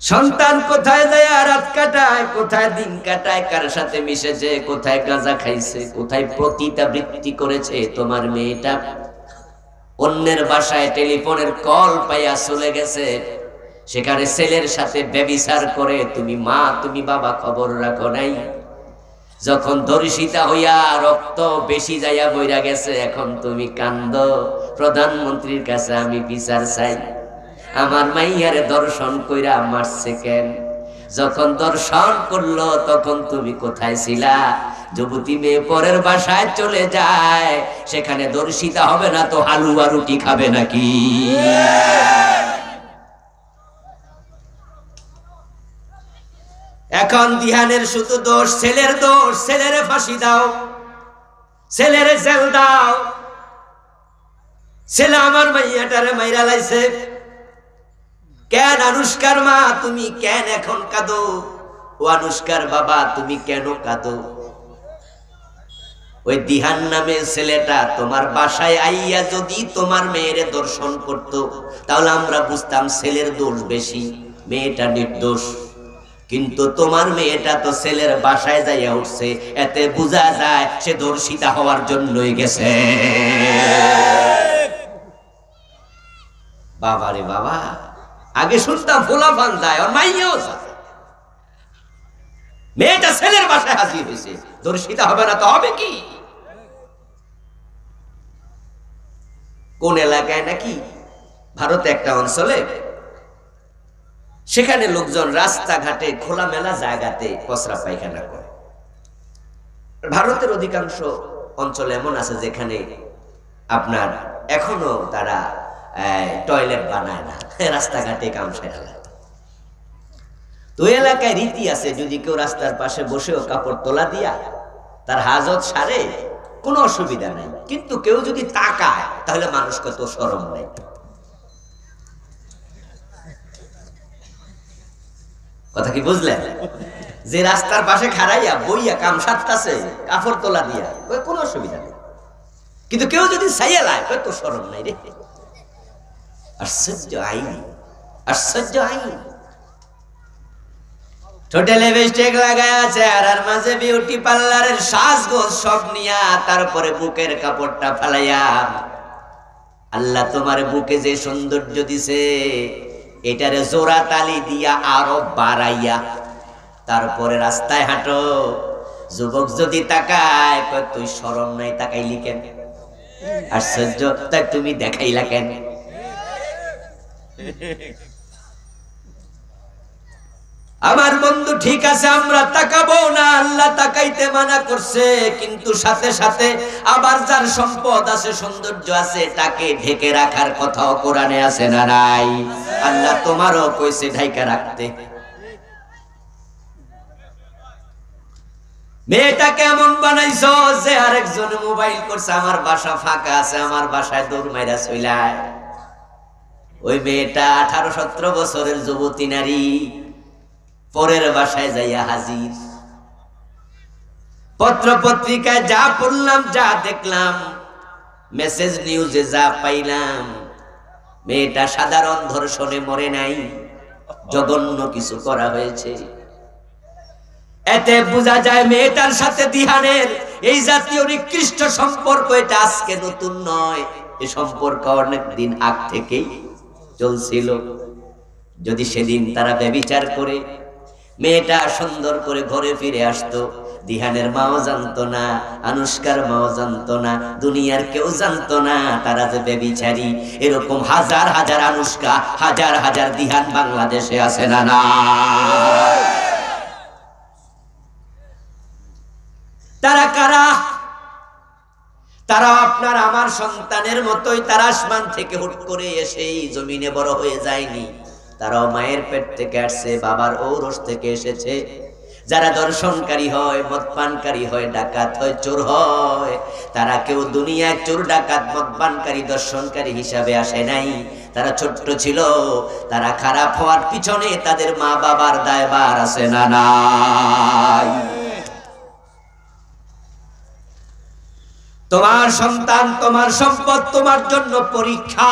সন্তান কোথায় যায় রাত কাটায়, কোথায় দিন কাটায়, কার সাথে মিশেছে, কোথায় গাঁজা খাইছে, কোথায় পতিতাবৃত্তি করেছে। তোমার মেয়েটা অন্যের বাসায় টেলিফোনের কল পাইয়া চলে গেছে, সেখানে ছেলের সাথে ব্যভিচার করে তুমি মা তুমি বাবা খবর রাখো নাই। যখন ধর্ষিতা হইয়া রক্ত বেশি যাইয়া বইরা গেছে, এখন তুমি কান্দ, প্রধানমন্ত্রীর কাছে আমি বিচার চাই, আমার মাইয়ারে দর্শন কইরা মারছে কেন? যখন দর্শন করলো তখন তুমি কোথায় ছিলা? যুবতী মেয়ে পরের বাসায় চলে যায়, সেখানে দর্শিতা হবে না তো হালুয়া রুটি খাবে নাকি? এখন দিহানের শুধু দোষ, ছেলের দোষ। ছেলেরে ফাঁসি দাও, ছেলেরে জেল দাও। ছেলে আমার মাইয়াটারে মাইরা লাইছে কেন? আনুষ্কার মা তুমি কেন এখন কাঁদো? ও আনুষ্কার বাবা তুমি কেন কাঁদো? ওই দিহান নামে ছেলেটা তোমার বাসায় আইয়া যদি তোমার মেয়েরে দর্শন করত, তাহলে আমরা বুঝতাম ছেলের দোষ বেশি, মেয়েটা নির্দোষ। কিন্তু তোমার মেয়েটা তো ছেলের বাসায় যাইয়া উঠছে, এতে বোঝা যায় সে ধর্ষিতা হওয়ার জন্যই গেছে। বাবা রে বাবা, আগে শুনতাম ফোলাফান যায় আর মাইয়াও যায়, মেয়েটা ছেলের বাসায় হাজির হয়েছে, ধর্ষিতা হবে না তো হবে কি? কোন এলাকায় নাকি ভারতে একটা অঞ্চলে, সেখানে লোকজন রাস্তাঘাটে খোলামেলা জায়গাতে পসরা পায়খানা করে। ভারতের অধিকাংশ অঞ্চল এমন আছে যেখানে আপনার এখনো তারা টয়লেট বানায় না, রাস্তাঘাটে কাম সেরা। তো এলাকায় রীতি আছে, যদি কেউ রাস্তার পাশে বসেও কাপড় তোলা দিয়া তার হাজত সারে, কোনো অসুবিধা নাই। কিন্তু কেউ যদি তাকায় তাহলে মানুষ কত শরম নেই। কথা কি বুঝলেন? যে রাস্তার পাশে খাড়াইয়া বইয়া কাম সারতাছে কাপড় তোলা দিয়া, কোনো অসুবিধা নেই। কিন্তু কেউ যদি ছাইয়া লায়, তো শরম নাই রে। আশ্চর্য আইন, আশ্চর্য আইন। ঠোঁটে লিপস্টিক লাগায়া চেহারার মাঝে বিউটি পার্লারের সাজগোজ সব নিয়া, তারপরে বুকের কাপড়টা ফালাইয়া, আল্লাহ তোমার বুকে যে সৌন্দর্য দিছে এটারে জোড়া তালি দিয়া আরো বাড়াইয়া তারপরে রাস্তায় হাঁটো। যুবক যদি তাকায়, তুই শরম নাই, তাকাইলি কেন? আশ্চর্য, তাই তুমি দেখাইলা কেন? আমার বন্ধু ঠিক আছে, আমরা তাকাবো না, আল্লাহ তাকাইতে মানা করছে, কিন্তু সাথে সাথে আবার যার সম্পদ আছে, সৌন্দর্য আছে, তাকে ঢেকে রাখার কথাও কোরআনে আছে না নাই? আল্লাহ তোমারও কইছে ঢাইকা রাখতে। মেয়েটা কেমন বানাইছো যে আরেকজন মোবাইল করছে, আমার বাসা ফাঁকা আছে, আমার বাসায় দৌড় মাইরা চইলায়। ওই মেয়েটা 18-17 বছরের যুবতী নারী পরের বাসায় যাইয়া হাজির। পত্র পত্রিকায় যা পড়লাম, যা দেখলাম, মেসেজ নিউজে যা পাইলাম, মেয়েটা সাধারণ ধর্ষণে মরে নাই, জঘন্য কিছু করা হয়েছে। এতে বোঝা যায় মেয়েটার সাথে দিহানের এই জাতীয় নিকৃষ্ট সম্পর্ক, এটা আজকে নতুন নয়, এই সম্পর্ক অনেক দিন আগ থেকেই চলছিল। যদি সেদিন তারা ব্যভিচার করে মেয়েটা সুন্দর করে ঘরে ফিরে আসতো, দিহানের মাও জানতো না, আনুষ্কার মাও জানতো না, দুনিয়ার কেউ জানতো না তারা যে ব্যভিচারী। এরকম হাজার হাজার আনুষ্কা, হাজার হাজার দিহান বাংলাদেশে আছে না না? তারা কারা? তারা আপনার আমার সন্তানের মতোই, তারা আসমান থেকে হুট করে এসেই জমিনে বড় হয়ে যায়নি, তারাও মায়ের পেট থেকে আসছে, বাবার ঔরস থেকে এসেছে। যারা দর্শনকারী হয়, মদপানকারী হয়, ডাকাত হয়, চোর হয়, তারা কেউ দুনিয়ায় চোর, ডাকাত, মদপানকারী, দর্শনকারী হিসাবে আসে নাই। তারা ছোট্ট ছিল, তারা খারাপ হওয়ার পিছনে তাদের মা বাবার দায়ভার আছে না নাই? তোমার সন্তান, তোমার সম্পদ তোমার জন্য পরীক্ষা।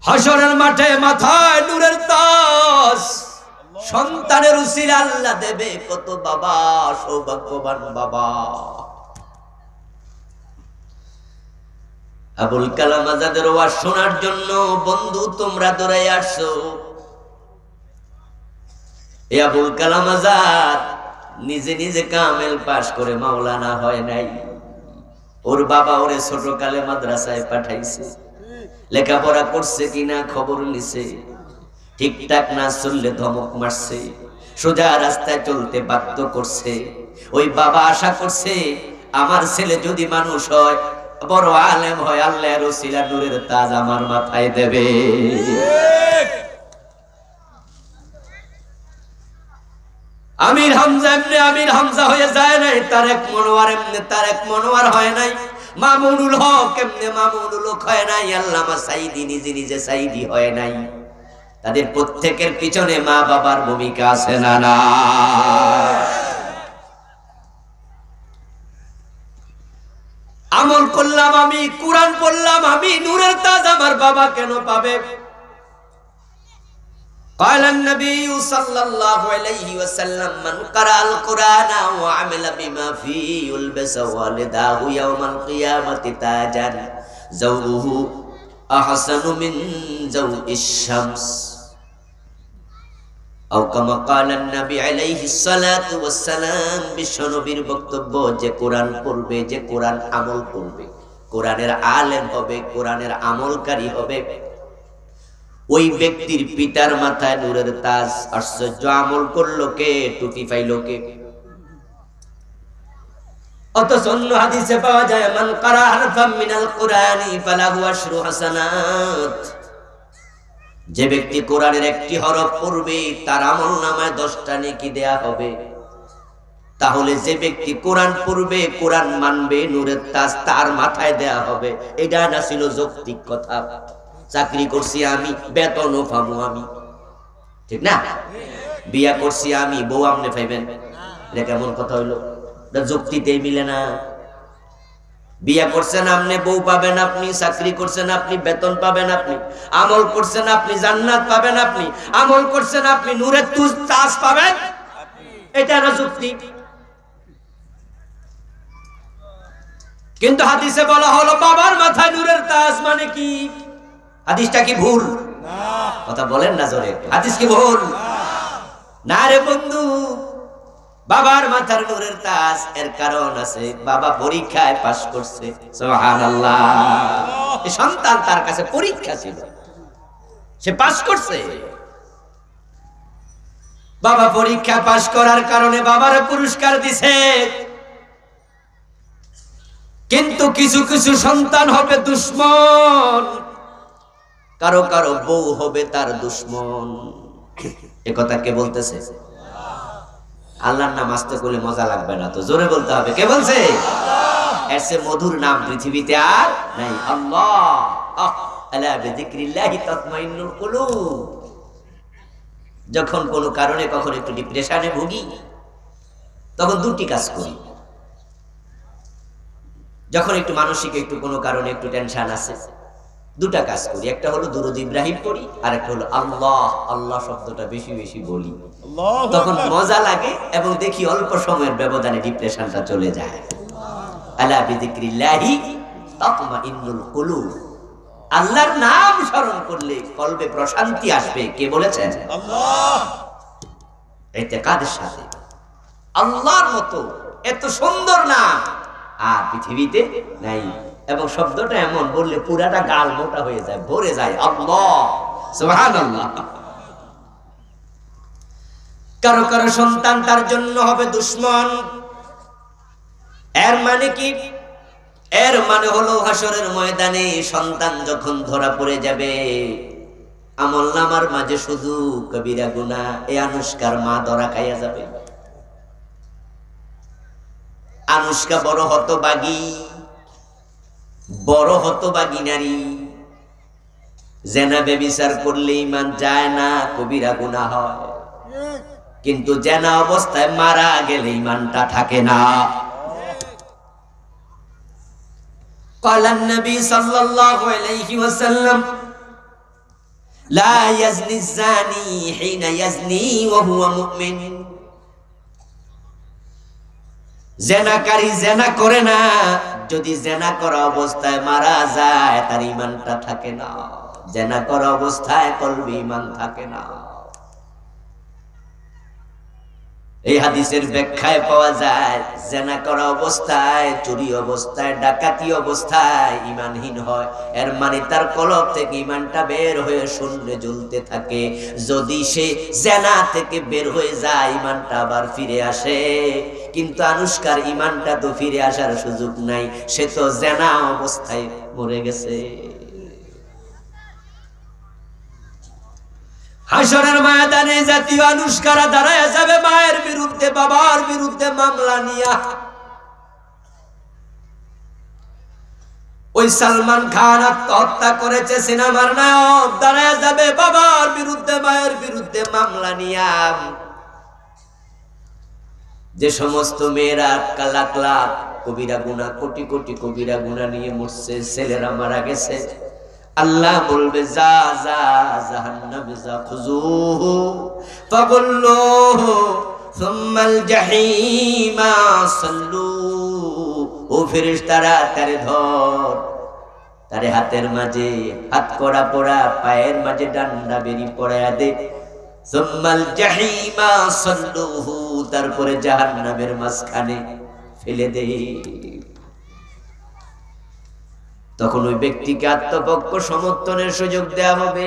হাসরের মাঠে মাথায় নূরের তাজ, সন্তানের উসিলা আল্লাহ দেবে কত বাবা, সৌভাগ্যবান বাবা। আবুল কালাম আজাদের ওয়াজ শোনার জন্য বন্ধু তোমরা দৌড়াই আসছো। এই আবুল কালাম আজাদ নিজে নিজে কামেল পাশ করে মাওলানা হয় নাই, ওর বাবা ওরে ছোটকালে মাদ্রাসায় পাঠাইছে, লেখাপড়া করছে কিনা খবর নিছে, ঠিকঠাক না চললে ধমক মারছে, সোজা রাস্তায় চলতে বাধ্য করছে। ওই বাবা আশা করছে আমার ছেলে যদি মানুষ হয়, বড় আলেম হয়, আল্লাহর ওসিলা নূরের তাজ আমার মাথায় দেবে। আমির হামজা এমনি আমির হামজা হয়ে যায় নাই, তারেক মনোয়ার এমনি তারেক মনোয়ার হয় নাই, মামুনুল হক এমনি মামুনুল হক হয় নাই, আল্লামা সাইদি নিজে নিজে সাইদি হয় নাই। তাদের প্রত্যেকের পিছনে মা বাবার ভূমিকা আছে না না? আমল করলাম আমি, কুরআন পড়লাম আমি, নূরের তাজ আমার বাবা কেন পাবে? قال النبي صلى الله عليه وسلم من قرأ القرآن وعمل بما فيه يلبس والداه يوم القيامة تاجا زوره أحسن من زوء الشمس أو كما قال النبي عليه الصلاة والسلام। বিশ্বনবীর বক্তব্য, যে কোরআন পড়বে, যে কোরআন আমল করবে, কোরআনের আলেম হবে, কোরআনের আমলকারী হবে, ওই ব্যক্তির পিতার মাথায় নূরের তাজ। আশ্চর্য, আমল করলো কে, টুপি পাইলো কে? অথচ অন্য হাদিসে পাওয়া যায় মান কারা হারফাম মিনাল কুরআনি ফালাহু আশরু হাসানাত। যে ব্যক্তি কোরআনের একটি হরফ পড়বে তার আমলনামায় 10টা নেকি দেয়া হবে। তাহলে যে ব্যক্তি কোরআন পড়বে, কোরআন মানবে, নূরের তাজ তার মাথায় দেয়া হবে। এটা না ছিল যৌক্তিক কথা? চাকরি করছি আমি, বেতনও পাবো আমি, ঠিক না? বিয়া করছি আমি, বউ আপনি পাইবেন, এটা কেমন কথা হইলো? এটা যুক্তিতেই মিলে না। বিয়া করছেন আপনি, বউ পাবেন আপনি, চাকরি করছেন আপনি, বেতন পাবেন আপনি, আমল করছেন আপনি, জান্নাত পাবেন আপনি, আমল করছেন আপনি, নূরের তাজ পাবেন, এটা না যুক্তি? কিন্তু হাদিসে বলা হলো বাবার মাথায় নূরের তাজ, মানে কি? হাদিসটা কি ভুল? কথা বলেন না জোরে, হাদিস কি ভুল? না রে বন্ধু, বাবার মাথার নূরের তাজ এর কারণ আছে। বাবা পরীক্ষায় পাস করছে, সুবহানাল্লাহ। এই সন্তান তার কাছে পরীক্ষা ছিল, সে পাস করছে। বাবা পরীক্ষা পাস করার কারণে বাবার পুরস্কার দিছে। কিন্তু কিছু কিছু সন্তান হবে দুশ্মন, কারো কারো বউ হবে তার দুশ্মন। এ কথা কে বলতেছে? আল্লাহর নাম আস্তে করলে মজা লাগবে না, তো জোরে বলতে হবে। কে বলছে? এর চেয়ে মধুর নাম পৃথিবীতে আর নাই, আল্লাহ। আলা বিযিকরিল্লাহি তাতমাইন্নুল কুলুব। যখন কোনো কারণে কখন একটু ডিপ্রেশনে ভুগি, তখন দুটি কাজ করি। যখন একটু মানসিক একটু কোনো কারণে একটু টেনশন আছে, দুটা কাজ করি। একটা হলো দুরূদ ইব্রাহিম পড়ি, আর একটা হলো আল্লাহ আল্লাহ শব্দটা বেশি বেশি বলি। তখন মজা লাগে এবং দেখি অল্প সময়ের ব্যবধানে ডিপ্রেশনটা চলে যায়। আলা বিযিকরিল্লাহি তাতমাইন্নুল কুলুব। আল্লাহর নাম স্মরণ করলে কলবে প্রশান্তি আসবে। কে বলেছেন? আল্লাহ। ইতিকাদের সাথে আল্লাহর মতো এত সুন্দর নাম আর পৃথিবীতে নাই। এবং শব্দটা এমন বললে পুরাটা গাল মোটা হয়ে যায়, ভরে যায়। আল্লাহ, সুবহানাল্লাহ। কারো কারো সন্তান তার জন্য হবে দুশ্মন। এর মানে কি? এর মানে হলো হাসরের ময়দানে সন্তান যখন ধরা পড়ে যাবে, আমলনামার মাঝে শুধু কবিরা গুনাহ, এই আনুষ্কার মা ধরা খাইয়া যাবে। আনুষ্কা বড় হতবাগী, বড় হতবাগী নারী। জেনা ব্যভিচার করলে ঈমান যায় না, কবিরা গুনাহ হয়। কিন্তু জেনা অবস্থায় মারা গেলে ঈমানটা থাকে না। قال النبي صلى الله عليه وسلم লা ইয়াজনি জানি হিনা ইয়াজনি ওয়া হুয়া মুমিন। জেনাকারী জেনা করে না, যদি জেনা করা অবস্থায় মারা যায় তার ঈমানটা থাকে না। জেনা করা অবস্থায় কলবে ঈমান থাকে না। এই হাদিসের ব্যাখ্যায় পাওয়া যায় জেনা করা অবস্থায়, চুরি অবস্থায়, ডাকাতি অবস্থায় ঈমানহীন হয়। এর মানে তার কলব থেকে ঈমানটা বের হয়ে শূন্যে জ্বলতে থাকে। যদি সে জেনা থেকে বের হয়ে যায় ঈমানটা আবার ফিরে আসে। কিন্তু আনুষ্কার ঈমানটা তো ফিরে আসার সুযোগ নাই, সে তো জেনা অবস্থায় মরে গেছে। হাসরের ময়দানে জাতীয় আনুষ্কারা দাঁড়ায় যাবে মায়ের বিরুদ্ধে, বাবার বিরুদ্ধে মামলা নিয়া। ওই সালমান খান আত্মহত্যা করেছে সিনেমার নায়ক, দাঁড়ায় যাবে বাবার বিরুদ্ধে মায়ের বিরুদ্ধে মামলা নিয়া। যে সমস্ত মেয়েরা লাখ লাখ কবিরা গুনাহ, কোটি কোটি কবিরা গুনাহ নিয়ে মরছে, ছেলেরা মারা গেছে, আল্লাহ বলবে যা যা জাহান্নামে যা, খুজুহু ফাগুল্লুহু সুম্মাল জাহিমা সাল্লু। ও ফেরেশতারা তারে ধর, তারে হাতের মাঝে হাত কড়া পড়া, পায়ের মাঝে ডান্ডা বেরি পড়ায়া দে। সুম্মাল জাহিমা সাল্লুহু, তারপরে জাহান্নামের মাঝখানে ফেলে দে। তখন ওই ব্যক্তিকে আত্মপক্ষ সমর্থনের সুযোগ দেয়া হবে।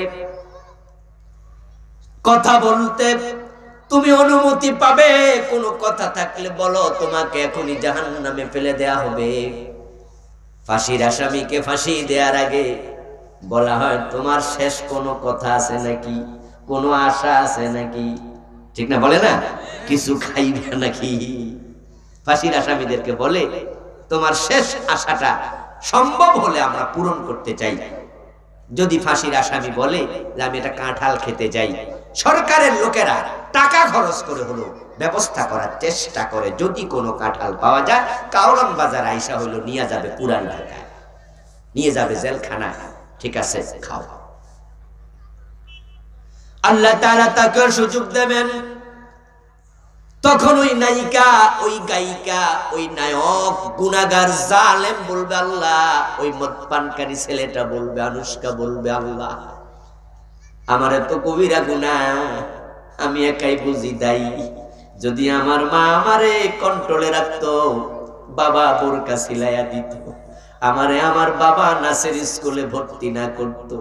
কথা বলতে তুমি অনুমতি পাবে, কোনো কথা থাকলে বলো, তোমাকে এখনই জাহান্নামে ফেলে দেয়া হবে। ফাঁসির আসামিকে ফাঁসি দেওয়ার আগে বলা হয় তোমার শেষ কোনো কথা আছে নাকি, কোনো আশা আছে নাকি? ঠিক না, বলে না কিছু খাইবে নাকি? ফাঁসির আসামিদেরকে বলে তোমার শেষ আশাটা সম্ভব হলে আমরা পূরণ করতে চাই। যদি ফাঁসির আসামি বলে যে আমি এটা কাঁঠাল খেতে চাই, সরকারের লোকেরা টাকা খরচ করে হলো ব্যবস্থা করার চেষ্টা করে, যদি কোনো কাঁঠাল পাওয়া যায় কাউরান বাজার আইসা হইলো নিয়ে যাবে পুরান ঢাকায়, নিয়ে যাবে জেলখানায়। ঠিক আছে, খাও। আল্লাহ তাআলা তাকে সুযোগ দেবেন। তখন ওই নায়িকা, ওই গায়িকা, ওই নায়ক, গুনাহগার, জালেম বলবে আল্লাহ, ওই মদপানকারী ছেলেটা বলবে, আনুষ্কা বলবে আল্লাহ আমার এত কবিরা গুনাহ আমি একাই বুঝি দায়ী। যদি আমার মা আমারে কন্ট্রোলে রাখতো, বাবা বোরকা সিলাইয়া দিত, আমারে আমার বাবা নাসের স্কুলে ভর্তি না করত,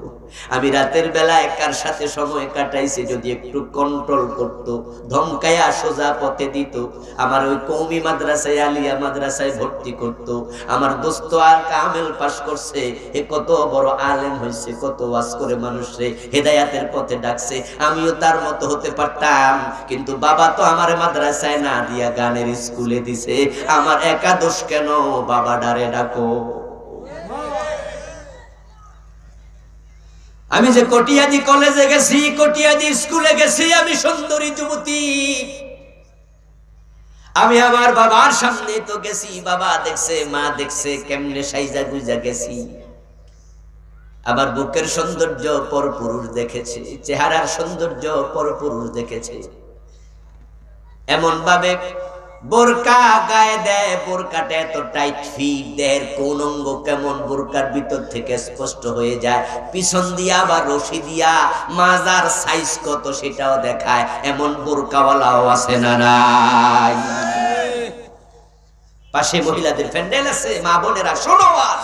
আমি রাতের বেলা একার সাথে সময় কাটাইছি যদি একটু কন্ট্রোল করত, ধমকায়া সোজা পথে দিত, আমার ওই কওমি মাদ্রাসায় আলিয়া মাদ্রাসায় ভর্তি করত, আমার দোস্ত আর কামেল পাস করছে, এ কত বড় আলেম হয়েছে, কত ওয়াজ করে মানুষে হেদায়াতের পথে ডাকছে, আমিও তার মতো হতে পারতাম। কিন্তু বাবা তো আমার মাদ্রাসায় না দিয়া গানের স্কুলে দিছে, আমার একা দোষ কেন? বাবা ডারে ডাকো। আমি যে কটিয়াদি কলেজে গেছি, কটিয়াদি স্কুলে গেছি, আমি সুন্দরী যুবতী, আমি আমার বাবার সামনে তো গেছি, বাবা দেখছে, মা দেখছে, কেমনে সাইজা গুইজা গেছি। আমার বুকের সৌন্দর্য পরপুরুষ দেখেছে, চেহারার সৌন্দর্য পরপুরুষ দেখেছে। এমন ভাবে বোরকা গায়ে দেয়, বোরকাটা এত টাইট ফিট, দেহের কোন অঙ্গ কেমন বোরকার ভিতর থেকে স্পষ্ট হয়ে যায়, পিছন দিয়া বা রশি দিয়া মাজার সাইজ কত সেটাও দেখায়, এমন বোরকাওয়ালাও আছে না নাই? পাশে মহিলাদের প্যান্ডেল আছে, মা বোনেরা শোনো, আর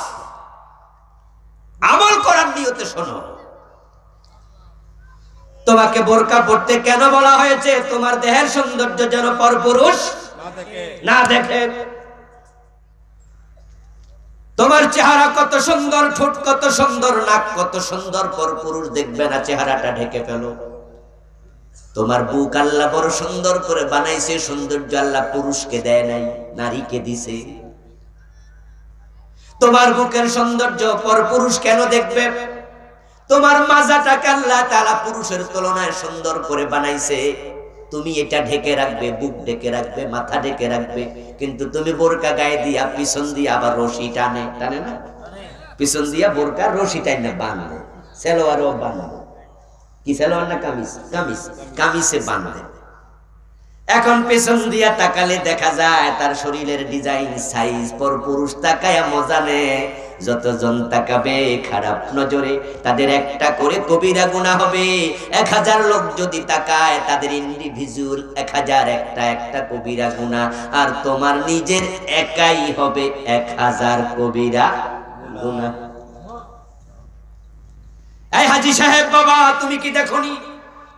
আমল করার নিয়তে শোনো। তোমাকে বোরকা পড়তে কেন বলা হয়েছে? তোমার দেহের সৌন্দর্য যেন পরপুরুষ না দেখে। তোমার চেহারা কত সুন্দর, ঠোঁট কত সুন্দর, নাক কত সুন্দর, পরপুরুষ দেখবে না, চেহারাটা ঢেকে ফেলো। তোমার বুক আল্লাহ বড় সুন্দর করে বানাইছে, সৌন্দর্য আল্লাহ পুরুষকে দেয় নাই, নারীকে দিছে। তোমার বুকের সৌন্দর্য পরপুরুষ কেন দেখবে? তোমার মাজাটাকে আল্লাহ তাআলা পুরুষের তুলনায় সুন্দর করে বানাইছে, তুমি এটা ঢেকে রাখবে, বুক ঢেকে রাখবে, মাথা ঢেকে রাখবে, কিন্তু তুমি বোরকা গায়ে দিয়া পিছন দিয়া আবার রশি টানে, টানে না, পিছন দিয়া বোরকা রশি টানে বাঁধবে, সেলোয়ারও বাঁধবে, কি সালোয়ার না কামিজ? কামিজ, কামিজে বাঁধে। এখন পেছন দিয়া তাকালে দেখা যায় তার শরীরের ডিজাইন সাইজ, পর পুরুষ তাকায়া মজা নেয়। যতজন তাকাবে খারাপ নজরে তাদের একটা করে কবিরা গুনাহ হবে। 1000 লোক যদি তাকায় তাদের ইন্ডিভিজুয়াল 1000 একটা কবিরা গুনাহ, আর তোমার নিজের একাই হবে 1000 কবিরা গুনাহ। এই হাজী সাহেব বাবা, তুমি কি দেখোনি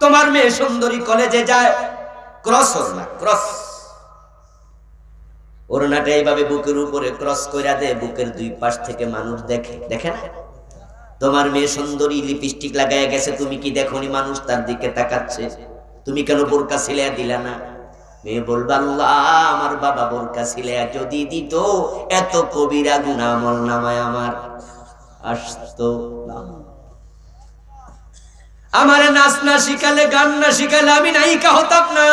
তোমার মেয়ে সুন্দরী কলেজে যায়, ক্রস ওড়না, ক্রস ওড়নাটা এইভাবে বুকের উপরে ক্রস কইরা দে, বুকের দুই পাশ থেকে মানুষ দেখে, দেখে না? তোমার মেয়ে সুন্দরী লিপস্টিক লাগায় গেছে, তুমি কি দেখোনি মানুষ তার দিকে তাকাচ্ছে? তুমি কেন বোরকা সিলাইয়া দিলা না? মেয়ে বলবে আল্লাহ, আমার বাবা বোরকা সিলাইয়া যদি দিত এত কবিরা গুনাহ আমল নামায় আমার আসতো না। আমারে নাচ না শিখালে, গান না শিখালে আমি নায়িকা হতাম না।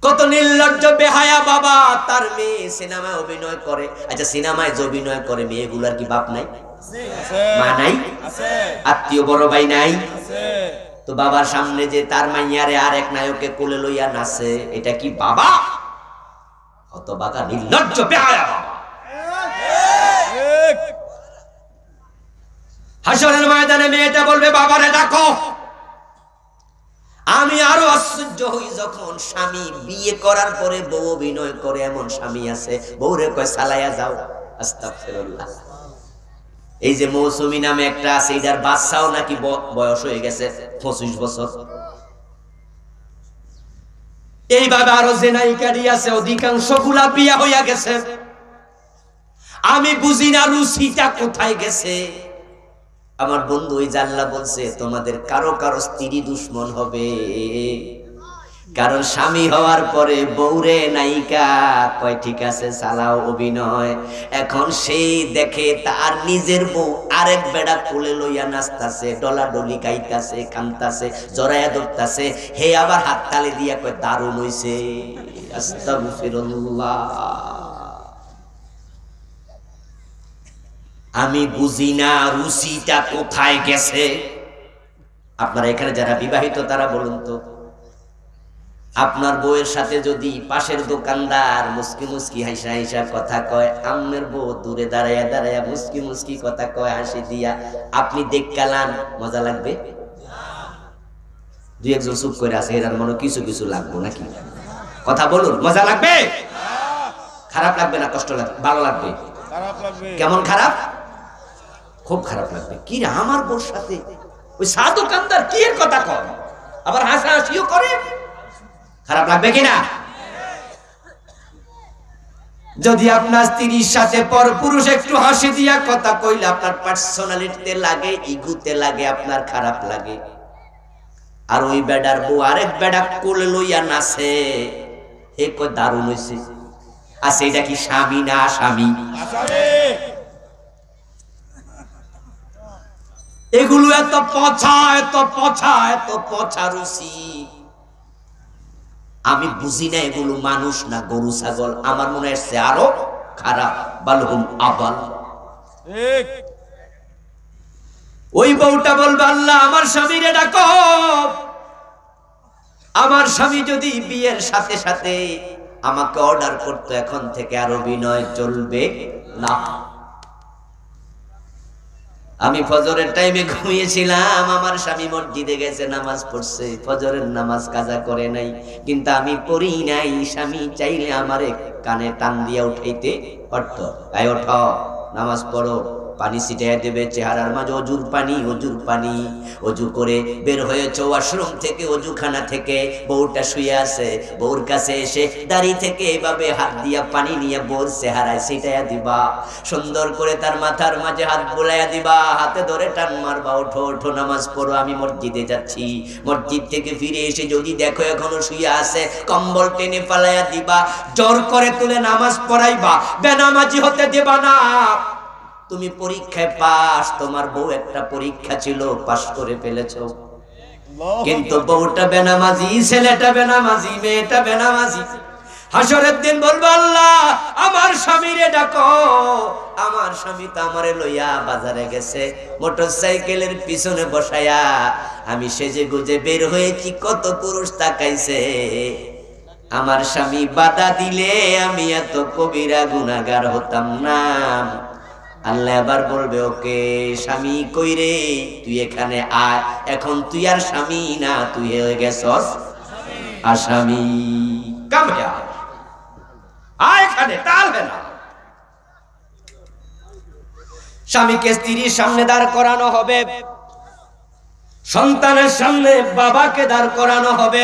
কত নির্লজ্জ বেহায়া বাবা, তার মেয়ে সিনেমায় অভিনয় করে। আচ্ছা, সিনেমায় যে অভিনয় করে মেয়েগুলার কি বাপ নাই, মা নাই, আত্মীয় বড় ভাই নাই? তো বাবার সামনে যে তার মাইয়ারে আর এক নায়কে কোলে লইয়া নাচে, এটা কি বাবা? হতভাগা নির্লজ্জ বেহায়া বাবা। হাসরের ময়দানে মেয়েটা বলবে বাবারে ডাকো। আমি আরো আশ্চর্য হই যখন স্বামী বিয়ে করার পরে বউ অভিনয় করে। এমন স্বামী আছে, বউরে কয় সালাইয়া যাও। আস্তাগফিরুল্লাহ। এই যে মৌসুমী নামে একটা আছে, এটার বাচ্চাও নাকি বয়স হয়ে গেছে 25 বছর। এইভাবে আরো যে নায়িকারি আছে অধিকাংশ গুলা বিয়া হইয়া গেছে। আমি বুঝি না রুচিটা কোথায় গেছে। আমার বন্ধু ওই জাল্লা বলছে তোমাদের কারো কারো স্ত্রী দুশ্মন হবে, কারণ স্বামী হওয়ার পরে বউরে নায়িকা কয় ঠিক আছে চালাও অভিনয়। এখন সেই দেখে তার নিজের বউ আরেক বেড়া কোলে লইয়া নাচতাছে, ডলাডলি গাইতাছে, কান্তাছে, জড়াইয়া ধরতাছে, হে আবার হাত তালি দিয়া কয় দারুণ হইছে। আস্তাগফিরুল্লাহ। আমি বুঝি না রুচিটা কোথায় গেছে। আপনারা এখানে যারা বিবাহিত তারা বলুন তো, আপনার বউয়ের সাথে যদি পাশের দোকানদার মুস্কি মুস্কি হাসা হাসা কথা কয়, আম্মের বউ দূরে দাঁড়াইয়া দাঁড়াইয়া মুস্কি মুস্কি কথা কয় হাসি দিয়া, আপনি দেখকালান, মজা লাগবে? দুই একজন চুপ করে আছে, এরার মনে কিছু কিছু লাগবে নাকি? কথা বলুন, মজা লাগবে? খারাপ লাগবে না কষ্ট লাগবে? ভালো লাগবে? কেমন খারাপ? খুব খারাপ লাগবে। কি রে আমার বউর সাথে ওই সাধু দোকানদার কি এর কথা কয়, আবার হাসাহাসিও করে, খারাপ লাগবে কিনা? যদি আপনার স্ত্রীর সাথে পরপুরুষ একটু হাসি দিয়া কথা কইলে আপনার পার্সোনালিটিতে লাগে, ইগুতে লাগে, আপনার খারাপ লাগে। আর ওই বেডার বউ আরেক বেডা কোলে লইয়া নাচে, হে কয় দারুণ হইছে। আচ্ছা, এটা কি স্বামী না স্বামী? এগুলো এত পচা, এত পচা, এত পচা রুচি। আমি বুঝি না এগুলো মানুষ না গরু ছাগল। আমার মনে হচ্ছে আরো খারাপ, বালহুম আবাল। ওই বউটা বলবে আল্লাহ আমার স্বামীরে ডাকো। আমার স্বামী যদি বিয়ের সাথে সাথে আমাকে অর্ডার করতো এখন থেকে আর অভিনয় চলবে না। আমি ফজরের টাইমে ঘুমিয়েছিলাম, আমার স্বামী মসজিদে গেছে, নামাজ পড়ছে, ফজরের নামাজ কাজা করে নাই, কিন্তু আমি পড়ি নাই। স্বামী চাইলে আমারে কানে টান দিয়া উঠাইতে পারতো, আয় ওঠো নামাজ পড়ো, পানি ছিটাইয়া দেবে চেহারার মাঝে, অজুর পানি, অজুর পানি। অজু করে বের হয়েছে ওয়াশরুম থেকে, অজুখানা থেকে, বউটা শুয়ে আছে, বউর কাছে এসে দাড়ি থেকে এভাবে হাত দিয়া পানি নিয়ে বউর চেহারায় ছিটাইয়া দিবা, সুন্দর করে তার মাথার মাঝে হাত বুলাইয়া দিবা, হাতে ধরে টান মারবা, ওঠো ওঠো নামাজ পড়ো, আমি মসজিদে যাচ্ছি। মসজিদ থেকে ফিরে এসে যদি দেখো এখনো শুয়ে আছে, কম্বল টেনে পালাইয়া দিবা, জোর করে তুলে নামাজ পড়াইবা, বেনামাজি হতে দেবা না। তুমি পরীক্ষায় পাস, তোমার বউ একটা পরীক্ষা ছিল, পাস করে ফেলেছো, কিন্তু বউটা বেনামাজি, ছেলেটা বেনামাজি, মেয়েটা বেনামাজি। হাসরের দিন বলবো আল্লাহ আমার স্বামীরে ডাকো। আমার স্বামী তো আমারে লইয়া বাজারে গেছে, মোটরসাইকেলের পিছনে বসায়া আমি সেজে গুজে বের হয়েছি, কত পুরুষ তাকাইছে। আমার স্বামী বাধা দিলে আমি এত কবিরা গুনাহগার হতাম না। আল্লাহ আবার বলবে ওকে স্বামী কই রে, তুই এখানে আয়। এখন তুই আর স্বামী না, তুই হয়ে গেছস আসামি। কাম হিয়ার, আয় এখানে, টালবে না। স্বামীকে স্ত্রীর সামনে দাঁড় করানো হবে, সন্তানের সামনে বাবাকে দাঁড় করানো হবে।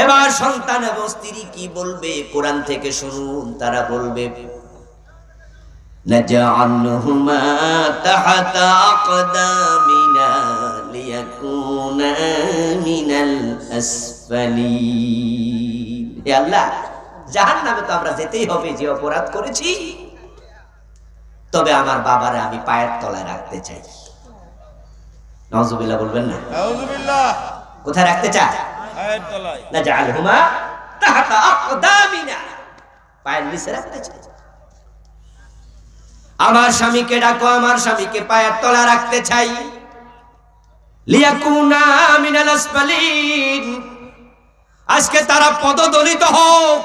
এবার সন্তান এবং স্ত্রী কি বলবে কোরআন থেকে শুনুন। তারা বলবে নাজআলহুমা তাহতা আকদামিনা লিয়াকুনা মিনাল আসফালিন। হে আল্লাহ, জাহান্নামে তো আমরা যেতেই হবে, যে অপরাধ করেছি, তবে আমার বাবারে আমি পায়ের তলায় রাখতে চাই। নাউজুবিল্লাহ বলবেন না? নাউজুবিল্লাহ। কোথায় রাখতে চায়? পায়ের তলায়। নাজআলহুমা তাহতা আকদামিনা, পায়ের নিচে রাখতে চাই। আমার স্বামীকে ডাকো, আমার স্বামীকে পায়ের তলায় রাখতে চাই। লিয়াকুনা মিনাল আসফালিন, আজকে তারা পদদলিত হোক।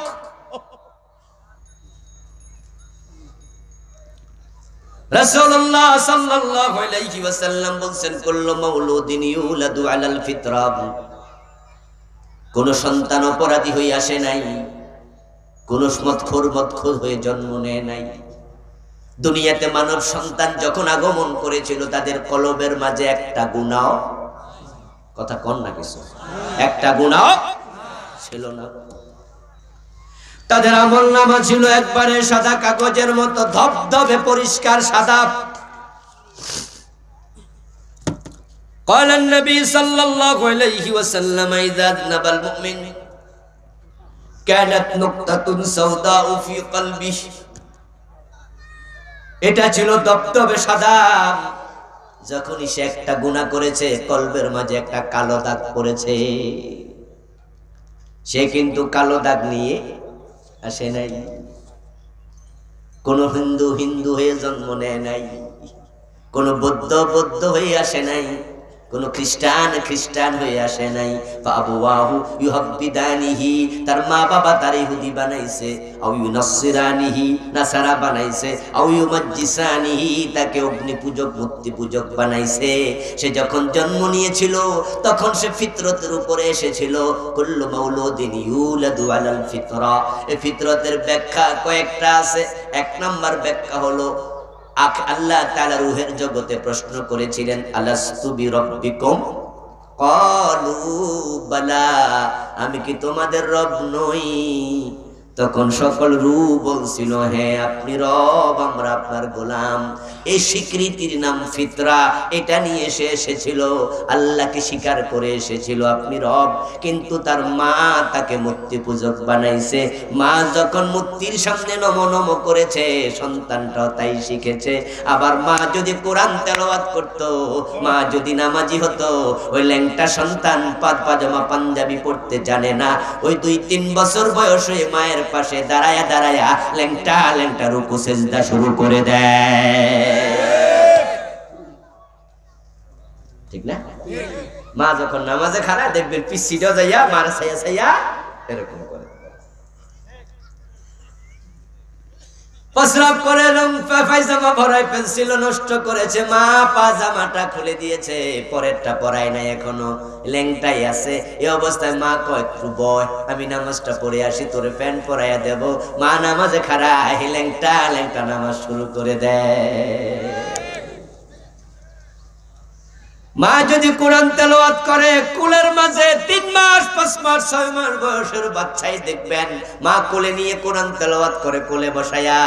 রাসূলুল্লাহ সাল্লাল্লাহু আলাইহি ওয়াসাল্লাম বলেন কুল্লু মাউলুদিন ইউলাদু আলাল ফিতরা, কোন সন্তান অপরাধী হয়ে আসে নাই, কোন মদখোর হয়ে জন্ম নেয় নাই। দুনিয়াতে মানব সন্তান যখন আগমন করেছিল তাদের কলবের মাঝে একটা গুনাহ, কথা কন না কিছু, একটা গুনাহ ছিল না। তাদের আমলনামা ছিল একবারে সাদা কাগজের মতো ধবধবে পরিষ্কার সাদা। قال النبي صلى الله عليه وسلم إذا أذنب المؤمن كانت نقطة سوداء في قلبه, এটা ছিল ধবধবে সাদা। যখনই সে একটা গুনাহ করেছে কলবের মাঝে একটা কালো দাগ পড়েছে। সে কিন্তু কালো দাগ নিয়ে আসে নাই, কোন হিন্দু হয়ে জন্ম নেয় নাই, কোন বৌদ্ধ হয়ে আসে নাই, কোন খ্রিস্টান হয়ে আসে নাই। ফাবুয়াহু ইউহাব্বিদানিহি, তার মা বাবা তার ইহুদি বানাইছে, আও ইউনাসসিরানিহি, নাসারা বানাইছে, আও ইউমাজ্জিসানিহি, তাকে অগ্নি পূজক মূর্তি পূজক বানাইছে। সে যখন জন্ম নিয়েছিল তখন সে ফিতরতের উপরে এসেছিল। কুল্লু মাউলুদিন ইউলাদু আলাল ফিতরা, এই ফিতরতের ব্যাখ্যা কয়েকটা আছে। এক নাম্বার ব্যাখ্যা হলো আল্লাহ তাআলা রূহের জগতে প্রশ্ন করেছিলেন আলাস্তু বিরাব্বিকুম, ক্বালু বালা, আমি কি তোমাদের রব নই? তখন সকল রূহ বলছিল হ্যাঁ আপনি রব, আমরা আপনার গোলাম। এই স্বীকৃতির নাম ফিতরা, এটা নিয়ে এসেছিল, আল্লাহকে স্বীকার করে এসেছিল আপনি রব। কিন্তু তার মা তাকে মূর্তি পূজক বানাইছে। মা যখন মূর্তির সামনে নম করেছে, সন্তানটাও তাই শিখেছে। আবার মা যদি কোরআন তেলাওয়াত করত, মা যদি নামাজি হতো, ওই ল্যাংটা সন্তান পাজামা পাঞ্জাবি পড়তে জানে না, ওই 2-3 বছর বয়স হয়ে মায়ের পাশে দাঁড়ায়া ল্যাংটা রুকু সেজদা শুরু করে দেয়। ঠিক না? মা যখন নামাজে খাড়া দেখবেন পিছিয়ে যাইয়া মার ছাইয়া এরকম করে প্রস্রাব করে, পায়জামা ভরায় পেন্সিল নষ্ট করেছে, মা পাজামাটা খুলে দিয়েছে, পরেরটা পরায় নাই, এখনো ল্যাংটাই আছে। এই অবস্থায় মা কয় একটু বয়, আমি নামাজটা পড়ে আসি, তোরে প্যান্ট পরাইয়া দেব। মা নামাজে খাড়ায়, ল্যাংটা নামাজ শুরু করে দেয়। মা যদি কোরআন তেলাওয়াত করে, কোলের মাঝে 3 মাস 5 মাস 6 মাস বয়সের বাচ্চাই দেখবেন মা কোলে নিয়ে কোরআন তেলাওয়াত করে, কোলে বসায়া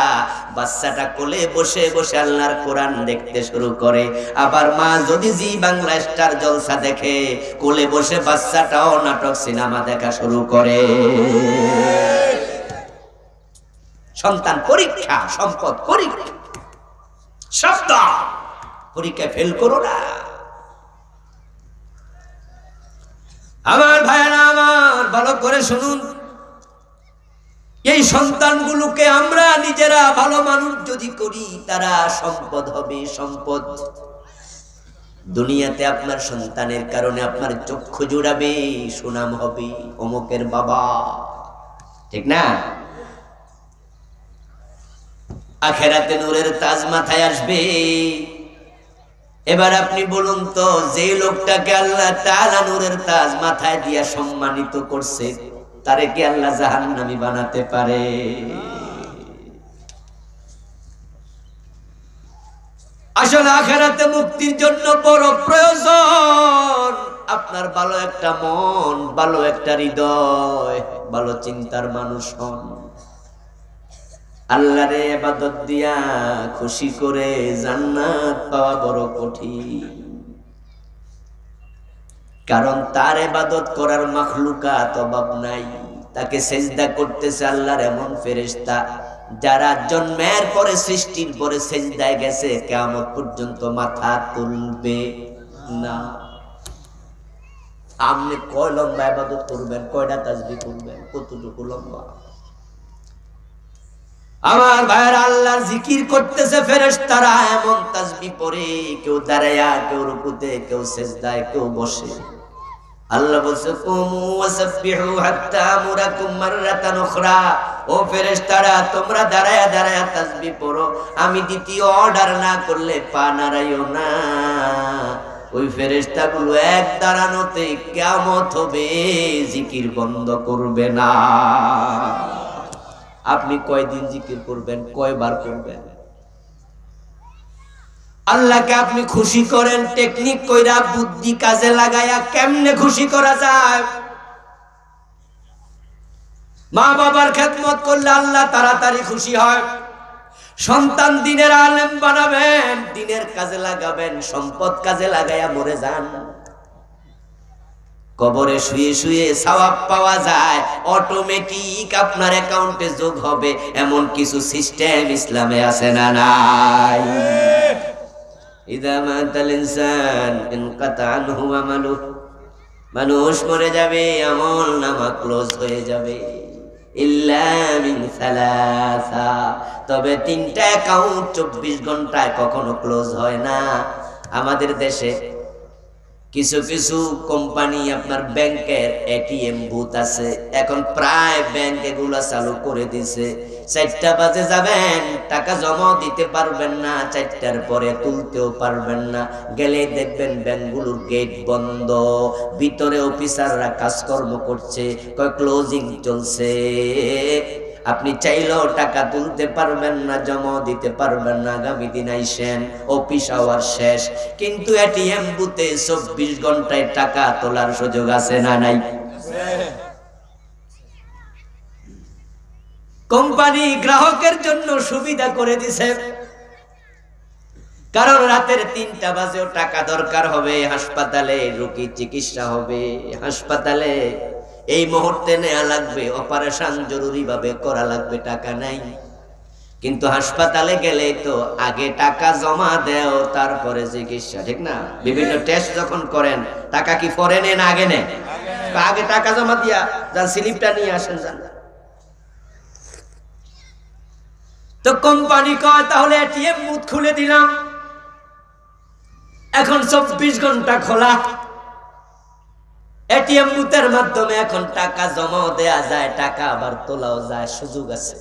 বাচ্চাটা কোলে বসে বসে আল্লাহর কোরআন দেখতে শুরু করে। আবার মা যদি জি বাংলা স্টার জলসা দেখে, কোলে বসে বাচ্চাটাও নাটক সিনেমা দেখা শুরু করে। সন্তান পরীক্ষা, সম্পদ পরীক্ষা, শব্দ পরীক্ষায় ফেল করো না। আমার ভাইরা। আমার ভালো করে শুনুন, এই সন্তানগুলোকে আমরা নিজেরা ভালো মানুষ যদি করি তারা সম্পদ হবে, সম্পদ। দুনিয়াতে আপনার সন্তানের কারণে আপনার চক্ষু জুড়াবে, সুনাম হবে, অমুকের বাবা, ঠিক না? আখেরাতে নূরের তাজ মাথায় আসবে। এবার আপনি বলুন তো, যে লোকটাকে আল্লাহ তাআলা নূরের তাজ মাথায় দিয়া সম্মানিত করছে, তারে কি আল্লাহ জাহান্নামী বানাতে পারে? আসলে আখেরাতে মুক্তির জন্য বড় প্রয়োজন আপনার ভালো একটা মন, ভালো একটা হৃদয়, ভালো চিন্তার মানুষ হন। আল্লাহরে ইবাদত দিয়া খুশি করে জান্নাত পাওয়া বড় কঠিন, কারণ তার ইবাদত করার মাখলুকাত অভাব নাই। তাকে সেজদা করতেছে আল্লাহর এমন ফেরেশতা যারা জন্মের পরে, সৃষ্টির পরে সেজদায় গেছে, কিয়ামত পর্যন্ত মাথা তুলবে না। আপনি কয় লম্বা ইবাদত করবেন, কয়টা তাসবিহ করবেন, কতটুকু লম্বা? আমার ভাইয়ের আল্লাহর জিকির করতেছে ফেরেশতারা, এমন তাসবিহ পড়ে, কেউ দাঁড়ায়া, কেউ রুকুতে, কেউ সেজদায়, কেউ বসে। আল্লাহ বলছে কুমু ওয়াসাব্বিহু হাত্তা মুরাকুম মাররাতান উখরা, ও ফেরেশতারা তোমরা দাঁড়ায়া দাঁড়ায়া তাসবিহ পড়ো, আমি দ্বিতীয় অর্ডার না করলে পা নাড়াইও না। ওই ফেরেশতাগুলো এক দাঁড়ানোতে কিয়ামত হবে, জিকির বন্ধ করবে না। আপনি কয়দিন জিকির করবেন, কয়বার করবেন? আল্লাহকে আপনি খুশি করেন টেকনিক কইরা, বুদ্ধি কাজে লাগায়া। কেমনে খুশি করা যায়? মা বাবার খেদমত করলে আল্লাহ তাড়াতাড়ি খুশি হয়। সন্তান দিনের আলেম বানাবেন, দিনের কাজে লাগাবেন, সম্পদ কাজে লাগায়া মরে যান। কবরে শুয়ে শুয়ে সওয়াব পাওয়া যায়, অটোমেটিক আপনার অ্যাকাউন্টে যোগ হবে, এমন কিছু সিস্টেম ইসলামে আছে না নাই? ইযা মাতাল ইনসান ইনকাতা আনহু আমালুহু, মানুষ মরে যাবে, আমল নামা ক্লোজ হয়ে যাবে। ইল্লা মিন সালাসা, তবে তিনটা অ্যাকাউন্ট 24 ঘন্টায় কখনো ক্লোজ হয় না। আমাদের দেশে কিছু কিছু কোম্পানি, আপনার ব্যাংকের এটিএম বুথ আছে, এখন প্রায় ব্যাংক এগুলা চালু করে দিছে। 4টা বাজে যাবেন, টাকা জমা দিতে পারবেন না, 4টার পরে তুলতেও পারবেন না। গেলে দেখবেন ব্যাংকগুলোর গেট বন্ধ, ভিতরে অফিসাররা কাজকর্ম করছে, কয় ক্লোজিং চলছে। আপনি চাইলেও টাকা তুলতে পারবেন না, জমা দিতে পারবেন না, আগামী দিন আইসেন, অফিস আওয়ার শেষ। কিন্তু এটিএম বুথে 24 ঘন্টায় টাকা তোলার সুযোগ আছে না নাই? কোম্পানি গ্রাহকের জন্য সুবিধা করে দিছে, কারণ রাতের 3টা বাজেও টাকা দরকার হবে, হাসপাতালে রোগী চিকিৎসা হবে, হাসপাতালে এই মুহূর্তে নেওয়া লাগবে, অপারেশন জরুরি ভাবে করা লাগবে, টাকা নাই। কিন্তু হাসপাতালে গেলে তো আগে টাকা জমা দেও, তারপরে চিকিৎসা, ঠিক না? বিভিন্ন টেস্ট যখন করেন, টাকা কি পরে নেন আগে নেন? আগে টাকা জমা দিয়া যান, স্লিপটা নিয়ে আসেন যান। তো কোম্পানি কয় তাহলে এটিএম বুথ খুলে দিলাম, এখন 24 ঘন্টা খোলা। এটিএম বুথের মাধ্যমে এখন টাকা জমাও দেয়া যায়, টাকা আবার তোলাও যায়, সুযোগ আছে।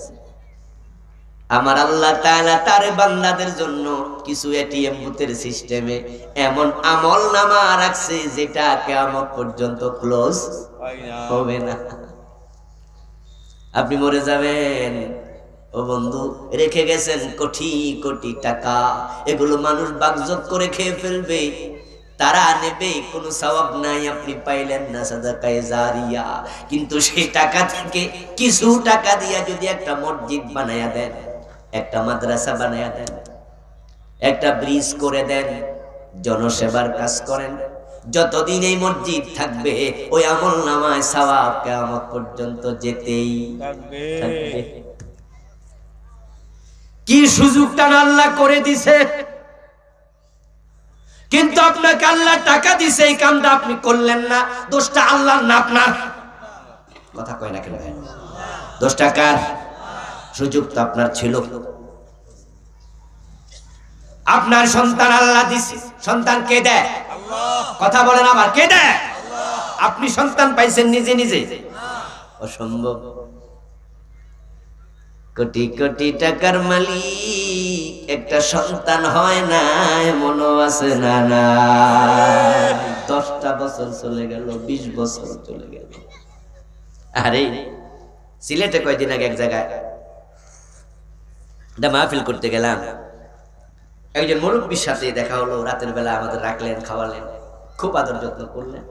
আমার আল্লাহ তাআলা তার বান্দাদের জন্য কিছু এটিএম বুথের সিস্টেমে এমন আমল নামা রাখছে, যেটা কিয়ামত পর্যন্ত ক্লোজ হবে না। আপনি মরে যাবেন, ও বন্ধু, রেখে গেছেন কোটি কোটি টাকা, এগুলো মানুষ বাগজত করে খেয়ে ফেলবে, তারা নেবে, কোনো সওয়াব নাই, আপনি পাইলেন না, সাদাকায়ে জারিয়া। কিন্তু সেই টাকা থেকে কিছু টাকা দিয়া যদি একটা মসজিদ বানায়া দেন, একটা মাদ্রাসা বানায়া দেন, একটা ব্রিজ করে দেন, জনসেবার কাজ করেন, যতদিন এই মসজিদ থাকবে ওই আমল নামায় সওয়াব কিয়ামত পর্যন্ত যেতেই থাকবে। কি সুযোগটা আল্লাহ করে দিছে! কিন্তু আপনাকে আল্লাহ টাকা দিছে, এই কামটা আপনি করলেন না, দোষটা আল্লাহর না আপনার? কথা কয় না কেন ভাই? দোষটা কার? সুযোগ তো আপনার ছিল। আপনার সন্তান আল্লাহ দিছে। সন্তান কে দেয়? আল্লাহ। কথা বলেন আবার, কে দেয়? আল্লাহ। আপনি সন্তান পাইছেন নিজে নিজে? অসম্ভব। কোটি কোটি টাকার মালিক একটা সন্তান হয় না, মনো আছে না? না, 10টা বছর চলে গেল, 20 বছর চলে গেল। আরে সিলেটে কয়দিন আগে এক জায়গায় একটা মাহফিল করতে গেলাম, একজন মুরব্বীর সাথে দেখা হলো। রাতের বেলা আমাদের রাখলেন, খাওয়ালেন, খুব আদর যত্ন করলেন,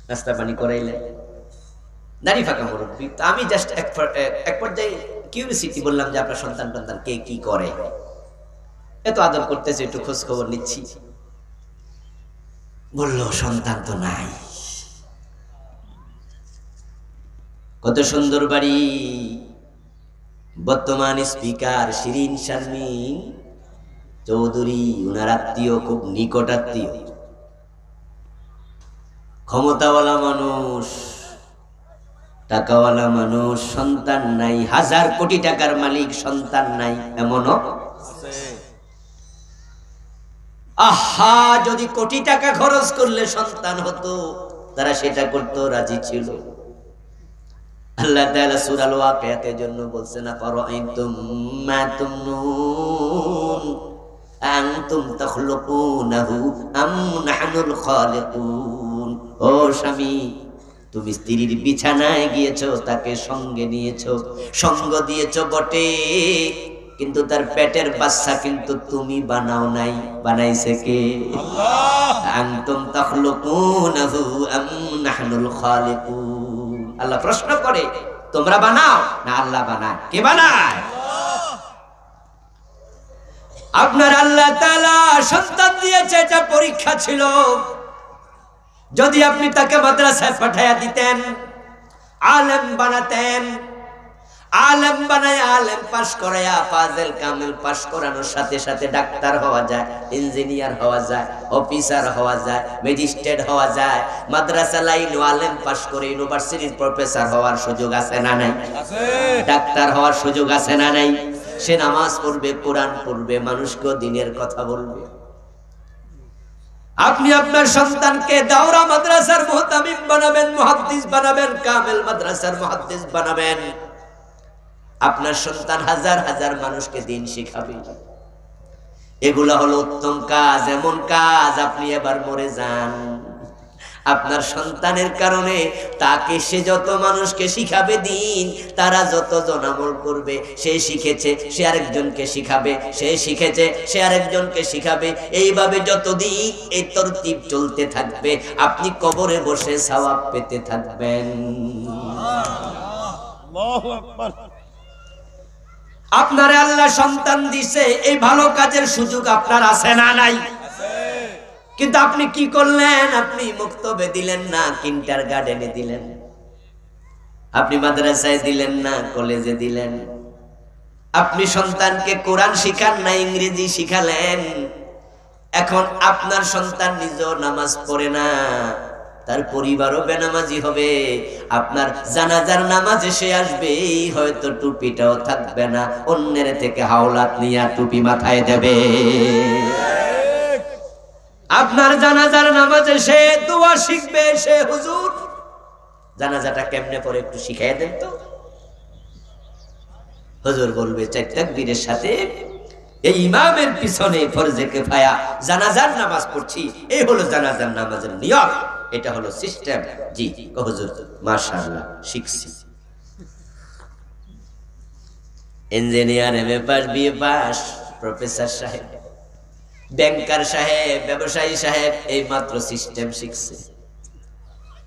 নাস্তা পানি করাইলেন। দাড়ি ফাঁকা মুরব্বী। তো আমি জাস্ট এক পর্যায়ে কিউরিসিটি বললাম যে আপনার সন্তান টন্তান কে কি করে? এত আদর করতেছে, একটু খোঁজ খবর নিচ্ছি। বলল সন্তান তো নাই। কত সুন্দর বাড়ি, বর্তমান স্পিকার শিরিন শারমিন চৌধুরী, উনার আত্মীয়, খুব নিকট আত্মীয়, ক্ষমতাওয়ালা মানুষ, টাকাওয়ালা মানুষ, সন্তান নাই। 1000 কোটি টাকার মালিক, সন্তান নাই, এমনও আছে। আহা, যদি কোটি টাকা খরচ করলে সন্তান হতো, তারা সেটা করতে রাজি ছিল। আল্লাহ তাআলা সূরা আল ওয়াকিয়াতের জন্য বলছেন, আফারাআইতুম মা তুমনুন আনতুম তাখলুকুনাহু আম নাহনুল খালিকুন। ও স্বামী, তুমি স্ত্রীর বিছানায় গিয়েছো, তাকে সঙ্গে নিয়েছো, সঙ্গ দিয়েছো বটে, কিন্তু তার পেটের বাচ্চা কিন্তু তুমি বানাও নাই। বানাইছে কে? আল্লাহ। আনতুম তাখলুকুনাহু আম নাহনুল খালিকুন। আল্লাহ প্রশ্ন করে, তোমরা বানাও না আল্লাহ বানায়? কে বানায়? আপনার আল্লাহ তাআলা সন্তান দিয়েছে, এটা পরীক্ষা ছিল। যদি আপনি তাকে মাদ্রাসায় পাঠাইয়া দিতেন, আলেম বানাতেন, আলেম বানায় আলেম পাশ করাইয়া ফাজেল কামেল পাশ করানোর সাথে সাথে ডাক্তার হওয়া যায়, ইঞ্জিনিয়ার হওয়া যায়, অফিসার হওয়া যায়, ম্যাজিস্ট্রেট হওয়া যায়। মাদ্রাসা লাইন আলেম পাশ করে ইউনিভার্সিটির প্রফেসর হওয়ার সুযোগ আছে না নাই? আছে। ডাক্তার হওয়ার সুযোগ আছে না নাই? সে নামাজ পড়বে, কোরআন পড়বে, মানুষকে দিনের কথা বলবে। আপনি আপনার সন্তানকে দাওরা মাদ্রাসার মুহতামিম বানাবেন, মুহাদ্দিস বানাবেন, কামেল মাদ্রাসার মুহাদ্দিস বানাবেন। আপনার সন্তান হাজার হাজার মানুষকে দিন শিখাবে। এগুলা হলো উত্তম কাজ। এমন কাজ আপনি এবার মরে যান, আপনার সন্তানের কারণে তাকে সে যত মানুষকে শিখাবে দিন, তারা যতজন আমল করবে, সে শিখেছে সে আরেকজনকে শিখাবে, সে শিখেছে সে আরেকজনকে শিখাবে। এইভাবে যতদিন এই তরতিব চলতে থাকবে, আপনি কবরে বসে সওয়াব পেতে থাকবেন। আল্লাহু আকবার। আপনার আল্লাহ সন্তান দিছে, এই ভালো কাজের সুযোগ আপনার আছে না নাই? কিন্তু আপনি কি করলেন? আপনি মুক্তবে দিলেন না, কিন্ডারগার্টেনে দিলেন, আপনি মাদ্রাসায় দিলেন না, কলেজে দিলেন। আপনি সন্তানকে কোরআন শিখান না, ইংরেজি শিখালেন। এখন আপনার সন্তান নিজেও নামাজ পড়ে না, তার পরিবারও বেনামাজি হবে। আপনার জানাজার নামাজে সে আসবে, হয়তো টুপিটাও থাকবে না, অন্যের থেকে হাওলাত নিয়ে টুপি মাথায় দেবে। আপনার জানাজার নামাজে সে দোয়া শিখবে, সে হুজুর জানাজাটা কেমনে পড়ে একটু শিখাই দেন তো। হুজুর বলবে 4 তাকবীরের সাথে এই ইমামের পিছনে ফরজে কিফায়া জানাজার নামাজ পড়ছি, এই হলো জানাজার নামাজের নিয়ম, এটা হলো সিস্টেম। জি হুজুর মাশাআল্লাহ শিখছি। Engineer, MA pass, BA pass, professor সাহেব, ব্যাংকার সাহেব, ব্যবসায়ী সাহেব এই মাত্র সিস্টেম শিখছে।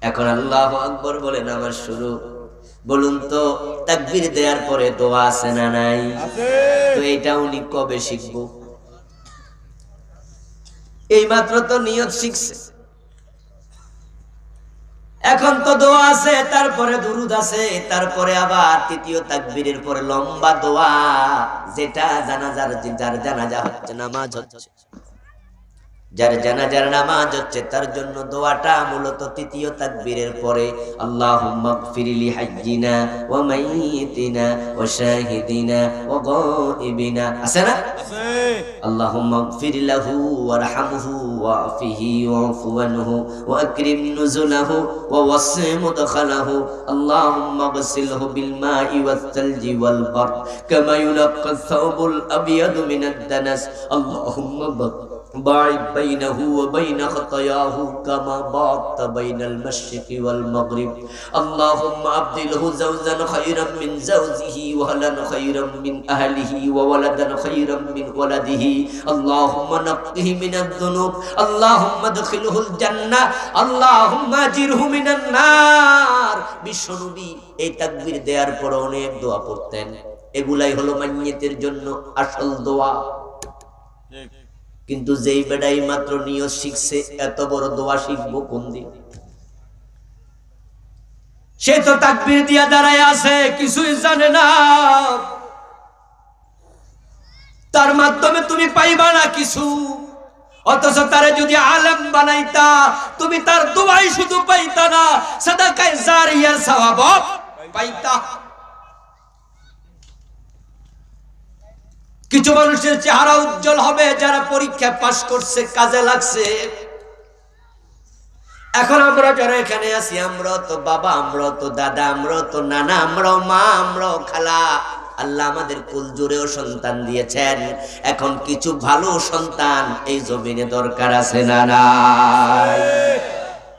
এখন আল্লাহু আকবার বলে নামাজ শুরু। বলুন তো তাকবীর দেওয়ার পরে দোয়া আছে না নাই? আছে। তো এটা উনি কবে শিখবো? এই মাত্র তো নিয়ত শিখছে। এখন তো দোয়া আছে, তারপরে দুরুদ আছে, তারপরে আবার তৃতীয় তাকবীরের পরে লম্বা দোয়া, যেটা জানাজার যার জানাজা হচ্ছে, নামাজ হচ্ছে, যার জানাজার নামাজ হচ্ছে তার জন্য দোয়াটা মূলত তৃতীয় তাকবীরের পরে। আল্লাহুম্মা গফিরলি হাজ্জিনা ওয়া মাইয়িতিনা ওয়া শাহিদিনা ওয়া গায়িবিনা, আছে না? আছে। আল্লাহুম্মা গফির লাহু ওয়ারহামহু ওয়াফিহি ওয়াফু আনহু ওয়া আকরিম নুজুলাহু ওয়া ওয়াসি মুদখালাহু। আল্লাহুম্মা গসিলহু বিল মাই ওয়াস সালজি ওয়াল বার কামা ইউনাক্কা আস-সাওবুল আবয়াদু মিনাদ দানাস। আল্লাহুম্মা باعد بينه وبين خطاياه كما باعدت بين المشرق والمغرب. اللهم أبدله زوجا خيرا من زوجه وأهلا خيرا من أهله وولدا خيرا من ولده. اللهم نقه من الذنوب. اللهم ادخله الجنة. اللهم أجره من النار. বিশ্বনবী এই তাকবীর দেওয়ার পর অনেক দোয়া পড়তেন। এগুলাই হলো মাইয়িতের জন্য আসল দোয়া। কিন্তু যেই বেড়াই মাত্র নিয়ত শিখছে, এত বড় দোয়া শিখবো কোন দিন? সে তো তাকবীর দিয়া দাঁড়ায় আছে, কিছুই জানে না। তার মাধ্যমে তুমি পাইবা না কিছু। অথচ তারে যদি আলেম বানাইতা, তুমি তার দোয়াই শুধু পাইতা না, সাদাকায়ে জারিয়ার সওয়াব পাইতা। কিছু মানুষের চেহারা উজ্জ্বল হবে যারা পরীক্ষা পাস করছে, কাজে লাগছে। এখন আমরা যারা এখানে আছি, আমরা তো বাবা, আমরা তো দাদা, আমরা তো নানা, আমরা মা, আমরা খালা। আল্লাহ আমাদের কুল জুড়েও সন্তান দিয়েছেন। এখন কিছু ভালো সন্তান এই জমিনে দরকার আছে না নাই?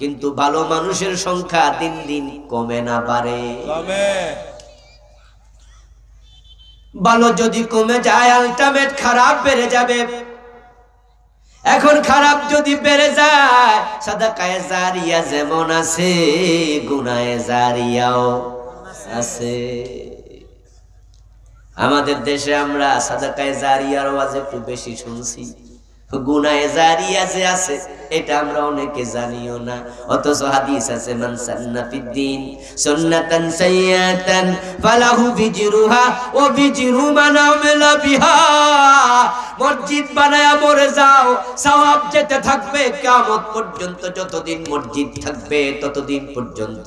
কিন্তু ভালো মানুষের সংখ্যা দিন দিন কমে না বাড়ে? ভালো যদি কমে যায়, আলটিমেট খারাপ বেড়ে যাবে। এখন খারাপ যদি বেড়ে যায়, সাদাকায়ে জারিয়া যেমন আছে, গুনাহে জারিয়াও আছে। আমাদের দেশে আমরা সাদাকায়ে জারিয়ার আওয়াজ একটু বেশি শুনছি, গুনাহে জারিয়া যে আছে এটা আমরা অনেকে জানিও না। অথচ হাদিস আছে, মান সান্না ফিদ্দিন সুন্নাতান সাইয়্যাতান ফালাহু বিজরুহা ওয়া বিজরু মান আমিলা বিহা। মসজিদ বানায়া মরে যাও, সওয়াব যেতে থাকবে কিয়ামত পর্যন্ত। যতদিন মসজিদ থাকবে ততদিন পর্যন্ত।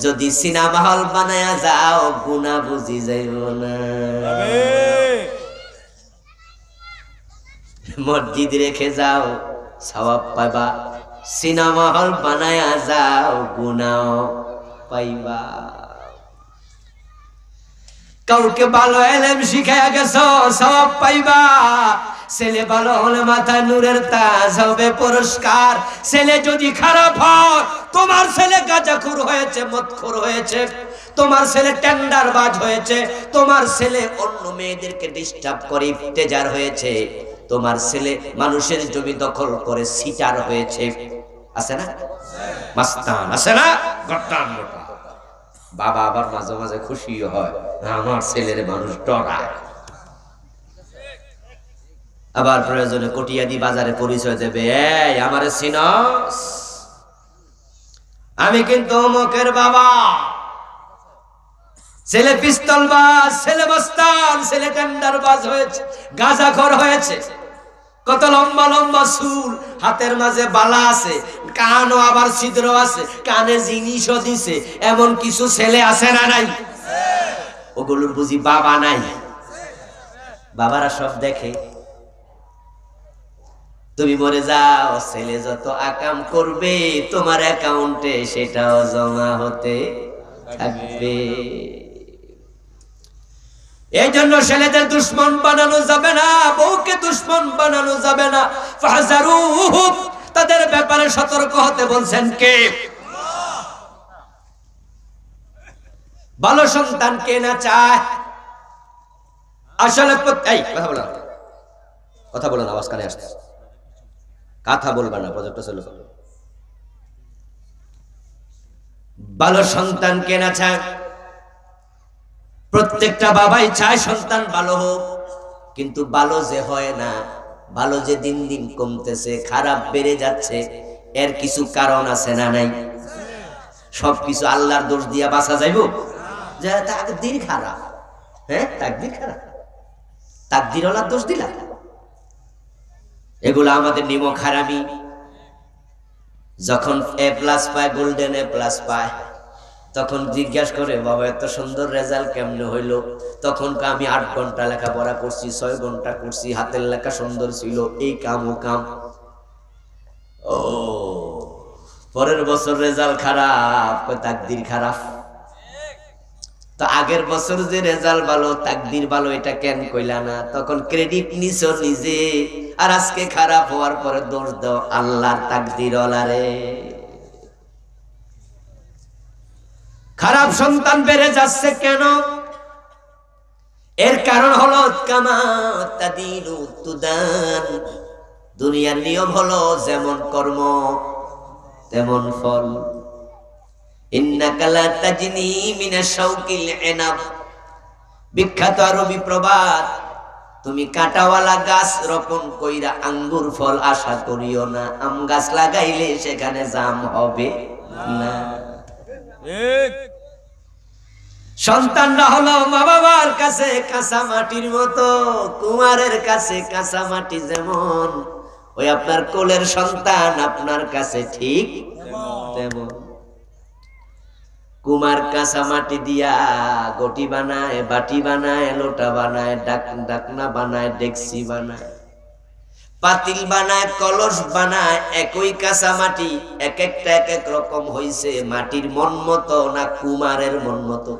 যদি সিনেমা হল বানায়া যাও, গুনাহ বুঝি যাইব না। মসজিদ রেখে যাও, সওয়াব পাইবা। সিনেমা হল বানায়া যাও, গুনাহ পাইবা। কাউকে ভালো ইলম শিখায়া গেছো, সওয়াব পাইবা। ছেলে ভালো হলে মাথায় নূরের তাজ হবে, পুরস্কার। ছেলে যদি খারাপ হয়, তোমার ছেলে গাঁজাখোর হয়েছে, মদখোর হয়েছে, তোমার ছেলে টেন্ডারবাজ হয়েছে, তোমার ছেলে অন্য মেয়েদেরকে ডিস্টার্ব করে ইফতেজার হয়েছে, তোমার ছেলে মানুষের জমি দখল করে সিটার হয়েছে, আছে না? মাস্তান আছে না? গর্দান মোটা। বাবা আবার মাঝে মাঝে খুশি হয়, আমার ছেলের মানুষ ডরায়। আবার প্রয়োজনে কটিয়াদি বাজারে পরিচয় দেবে, এই আমারে চিনস, আমি কিন্তু অমুকের বাবা। ছেলে পিস্তলবাজ, ছেলে মস্তান, ছেলে টেন্ডারবাজ হয়েছে, গাঁজাখোর হয়েছে, কত লম্বা লম্বা চুল, হাতের মাঝে বালা আছে, কানও আবার ছিদ্র আছে, কানে জিনিসও দিছে। এমন কিছু ছেলে আছে না নাই? ওগুলোর বুঝি বাবা নাই? বাবারা সব দেখে। তুমি মরে যাও, ছেলে যত আকাম করবে তোমার অ্যাকাউন্টে সেটাও জমা হতে থাকবে। এই জন্য ছেলেদের দুশ্মন বানানো যাবে না, বউকে দুশ্মন বানানো যাবে না। ফাহজারুহুম, তাদের ব্যাপারে সতর্ক হতে বলছেন কে? ভালো সন্তান কে না চায়? আসলে এই কথা বলো না, আওয়াজ কানে আসছে। কথা বলবা না, প্রজেক্টটা চলো। ভালো সন্তান কে না চায়? প্রত্যেকটা বাবাই চায় সন্তান ভালো হোক, কিন্তু ভালো যে হয় না, ভালো যে দিন দিন কমতেছে, খারাপ বেড়ে যাচ্ছে, এর কিছু কারণ আছে না নাই? সবকিছু আল্লাহর দোষ দিয়া বাঁচা যাইব? যে তাকদীর খারাপ, হ্যাঁ তাকদীর খারাপ, তাকদীর ওলার দোষ দিলা? এগুলো আমাদের নিমক হারামি। যখন A+ পায়, গোল্ডেন A+ পায়, তখন জিজ্ঞাসা করে, বাবা এত সুন্দর রেজাল্ট কেমনে হইল? তখন আমি 8 ঘন্টা লেখাপড়া করছি, 6 ঘন্টা করছি, হাতের লেখা সুন্দর ছিল, এই কাম ও কাম। ও পরের বছর রেজাল্ট খারাপ, তাকদির খারাপ। তো আগের বছর যে রেজাল্ট ভালো, তাকদির ভালো, এটা কেন কইলা না? তখন ক্রেডিট নিছো নিজে, আর আজকে খারাপ হওয়ার পরে দোষ দাও আল্লাহর তাকদির ওয়ালারে। খারাপ সন্তান বেড়ে যাচ্ছে কেন? এর কারণ হলো কামা তাদিনু তুদান। দুনিয়ার নিয়ম হলো যেমন কর্ম তেমন ফল। ইন্নাকা লা তাজনি মিনা শাওকিল ইনাব, বিখ্যাত আরবি প্রবাদ। তুমি কাঁটাওয়ালা গাছ রোপণ কইরা আঙ্গুর ফল আশা করিও না। আম গাছ লাগাইলে সেখানে জাম হবে না। সন্তানরা হলো মা বাবার কাছে কাঁচা মাটির মতো, কুমারের কাছে কাঁচা মাটি যেমন, ওই আপনার কোলের সন্তান আপনার কাছে ঠিক তেমন। কুমার কাঁচা মাটি দিয়া গটি বানায়, বাটি বানায়, লোটা বানায়, ডাকনা বানায়, ডেকসি বানায়, পাতিল বানায়, কলস বানায়। একই কাঁচা মাটি, এক একটা এক এক রকম হইছে। মাটির মন মতো না কুমারের মন মতো?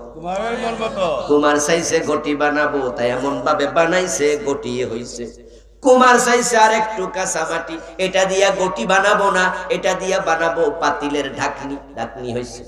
কুমার চাইছে গটি বানাবো, তাই এমন ভাবে বানাইছে গটিয়ে হইছে। কুমার চাইছে আর একটু কাঁচা মাটি, এটা দিয়া গটি বানাবো না, এটা দিয়া বানাবো পাতিলের ঢাকনি হইছে।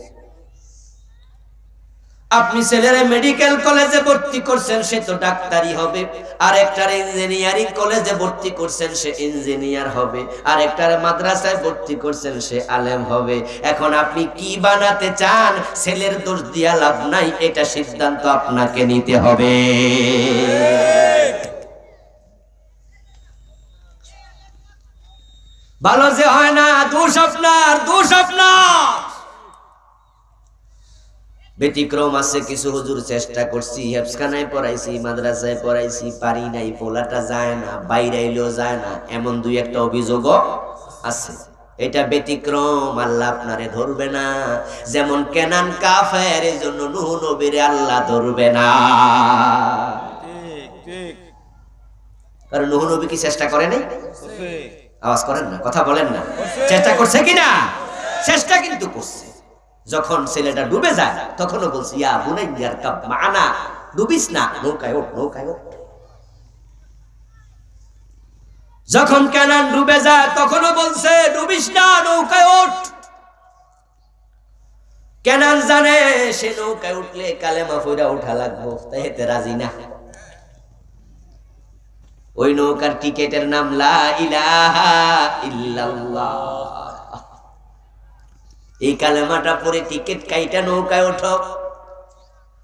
আপনি ছেলেরে মেডিকেল কলেজে ভর্তি করছেন, সে তো ডাক্তারি হবে। আর একটার ইঞ্জিনিয়ারিং কলেজে ভর্তি করছেন, সে ইঞ্জিনিয়ার হবে। আর একটার মাদ্রাসায় ভর্তি করছেন, সে আলেম হবে। এখন আপনি কি বানাতে চান? ছেলের দোষ দিয়া লাভ নাই, এটা সিদ্ধান্ত আপনাকে নিতে হবে। ভালো যে হয় না, দোষ আপনার, দোষ আপনার। ব্যতিক্রম আছে কিছু, হুজুর চেষ্টা করছি, হেফজখানায় পড়াইছি, মাদ্রাসায় পড়াইছি, পারি নাই, পোলাটা যায় না, বাইরে এলেও যায় না, এমন 2-1টা অভিযোগও আছে। এটা ব্যতিক্রম, আল্লাহ আপনারে ধরবে না। যেমন কেনান কাফের, এই জন্য নূহ নবীরে আল্লাহ ধরবে না। কারণ নূহ নবী কি চেষ্টা করে নাই? আওয়াজ করেন না, কথা বলেন না। চেষ্টা করছে কিনা? চেষ্টা কিন্তু করছে। যখন ছেলেটা ডুবে যায়, তখনও বলছি, ইয়া বুনাইয়া আরকাব মা'ানা, ডুবিস না, নৌকায় ওঠ, নৌকায় ওঠ। যখন কানান ডুবে যায়, তখনও বলছে, ডুবিস না, নৌকায় ওঠ। কানান জানে সে নৌকায় উঠলে কালেমা পড়া ওঠা লাগবো, তাই এতে রাজি না। ওই নৌকার টিকেটের নাম লা ইলাহা ইল্লাল্লাহ। এই কালেমাটা পরে টিকেট কাইটা নৌকায় ওঠো।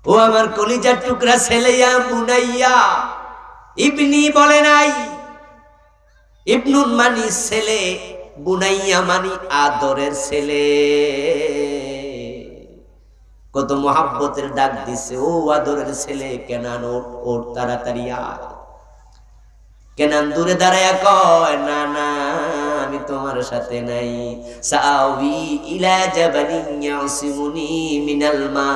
ও আমার কলিজার টুকরা ছেলে, ইয়া বুনাইয়া, ইবনি বলে নাই। ইবনুন মানি ছেলে, বুনাইয়া মানি আদরের ছেলে। কত মোহাব্বতের ডাক দিছে, ও আদরের ছেলে কেনান ওঠ, ওঠ তাড়াতাড়ি আয়। কেনান দূরে দাঁড়ায়া কয়, না না, আমি তোমার সাথে নাই। সাআবি ইলা জাবালিন ইয়াসিমুনি মিনাল মা।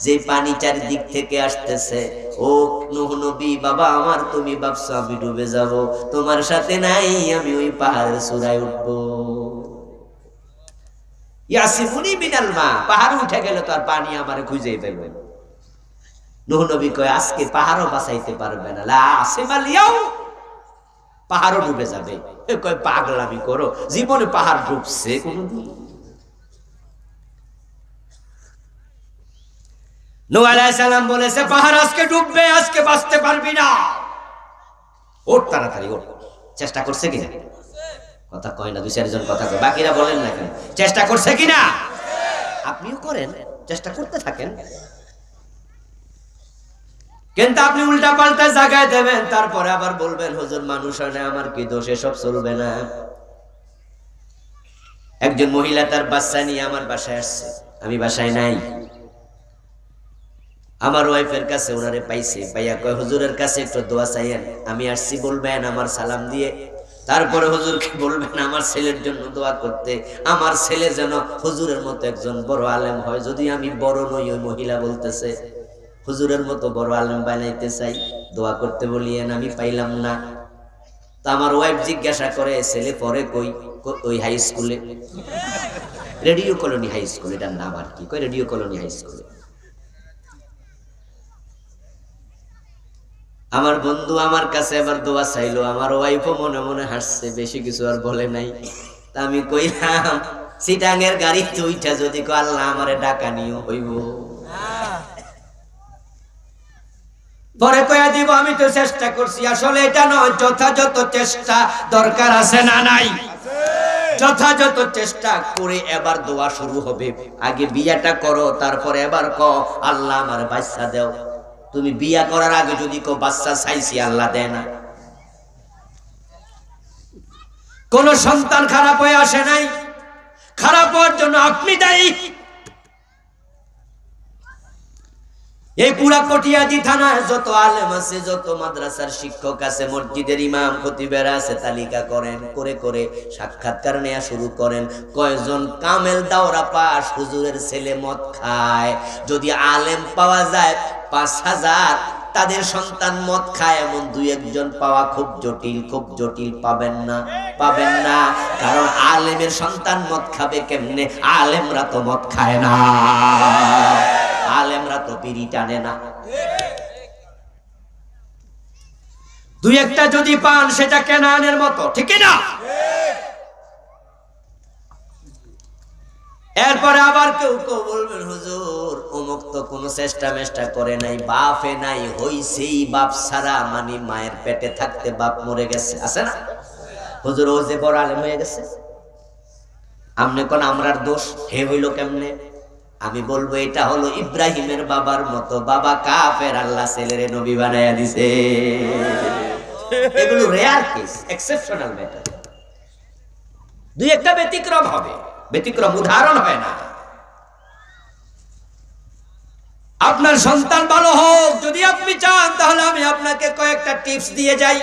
যে পানি চারদিক থেকে আসতেছে, ও নূহ নবী বাবা আমার, তুমি ভাবছো আমি ডুবে যাব, তোমার সাথে নাই, আমি ওই পাহাড়ের চূড়ায় উঠব। ইয়াসিমুনি মিনাল মা, পাহাড় উঠে গেলে তো আর পানি আমারে খুঁজেই পাইবে। নূহ নবী কয়, আজকে পাহাড়ও বাঁচাইতে পারবে না, লা আসিমাল ইয়াউম, পাহাড়ও ডুবে যাবে। এ কয়, পাগলামি করো, জীবনে পাহাড় ডুবছে কোনদিন? নূহ আলাইহিস সালাম বলেছে, পাহাড় আজকে ডুববে, আজকে বাঁচতে পারবি না, ওঠ তাড়াতাড়ি ওঠ। চেষ্টা করছে কিনা? কথা কয় না, 2-4 জন কথা কয়, বাকিরা বলেন না কেন? চেষ্টা করছে কিনা? আপনিও করেন, চেষ্টা করতে থাকেন। কিন্তু আপনি উল্টা পাল্টা জায়গায় দেবেন, তারপরে আবার বলবেন, হুজুর মানুষ হয় না, আমার কি দোষ, এসব চলবে না। একজন মহিলা তার বাচ্চা নিয়ে আমার বাসায় আসছে, আমি বাসায় নাই। আমার ওয়াইফের কাছে ওনারে পাইছে, পাইয়া কয় হুজুরের কাছে একটু দোয়া চাইয়েন, আমি আসছি বলবেন আমার সালাম দিয়ে, তারপরে হুজুরকে বলবেন আমার ছেলের জন্য দোয়া করতে, আমার ছেলে যেন হুজুরের মতো একজন বড় আলেম হয়। যদি আমি বড় নই, ওই মহিলা বলতেছে হুজুরের মতো বড় আলেম বানাইতে চাই, দোয়া করতে বলিয়েন, আমি পাইলাম না। তা আমার ওয়াইফ জিজ্ঞাসা করে ছেলে পরে কই? ওই হাই স্কুলে, রেডিও কলোনি হাই স্কুল, এটার নাম আর কি, কই রেডিও কলোনি হাই স্কুলে। আমার বন্ধু আমার কাছে এবার দোয়া চাইলো, আমার ওয়াইফও মনে মনে হাসছে, বেশি কিছু আর বলে নাই। তা আমি কইলাম সিটাঙের গাড়ি তুইটা যদি কো আল্লাহ আমারে ডাকা নিও হইব, পরে কয়া দিব আমি তো চেষ্টা করছি। আসলে এটা নয়, যথাযথ চেষ্টা দরকার আছে না নাই? যথাযথ চেষ্টা করে এবার দোয়া শুরু হবে। আগে বিয়াটা করো, তারপরে এবার ক আল্লাহ আমার বাচ্চা দাও। তুমি বিয়া করার আগে যদি কো বাচ্চা চাইছি, আল্লাহ দেয় না। কোন সন্তান খারাপ হয়ে আসে নাই, খারাপ হওয়ার জন্য আপনি দায়ী। এই পুরা কটিয়াদি থানায় যত আলেম আছে, যত মাদ্রাসার শিক্ষক আছে, মসজিদের ইমাম খতিবেরা আছে, তালিকা করেন, করে করে সাক্ষাৎকার নেওয়া শুরু করেন। কয়জন কামেল দাওরা পাস হুজুরের ছেলে মদ খায়? যদি আলেম পাওয়া যায় ৫,০০০, তাদের সন্তান মদ খায় এমন ২-১ জন পাওয়া খুব জটিল, খুব জটিল। পাবেন না, পাবেন না, কারণ আলেমের সন্তান মদ খাবে কেমনে? আলেমরা তো মদ খায় না, আলেমরা তো বিড়ি টানে না। ২-১টা যদি পান সেটা কেনানের মতো, ঠিক না? এরপরে আবার কেউ কেউ বলবেন হুজুর অমুক তো কোনো চেষ্টা মেষ্টা করে নাই, বাপে নাই, হইছেই বাপ ছাড়া, মানে মায়ের পেটে থাকতে বাপ মরে গেছে, আছে না? হুজুর ও যে বড় আলেম হয়ে গেছে, আমনে কোন আমরার দোষ, হে হইল কেমনে? আমি বলবো এটা হলো ইব্রাহিমের বাবার মতো, বাবা কাফের, আল্লাহ ছেলেরে নবী বানায়া দিছে। এগুলো রেয়ার কেস, এক্সেপশনাল ম্যাটার। ২-১টা ব্যতিক্রম হবে, ব্যতিক্রম উদাহরণ হয় না। আপনার সন্তান ভালো হোক যদি আপনি চান, তাহলে আমি আপনাকে কয়েকটা টিপস দিয়ে যাই।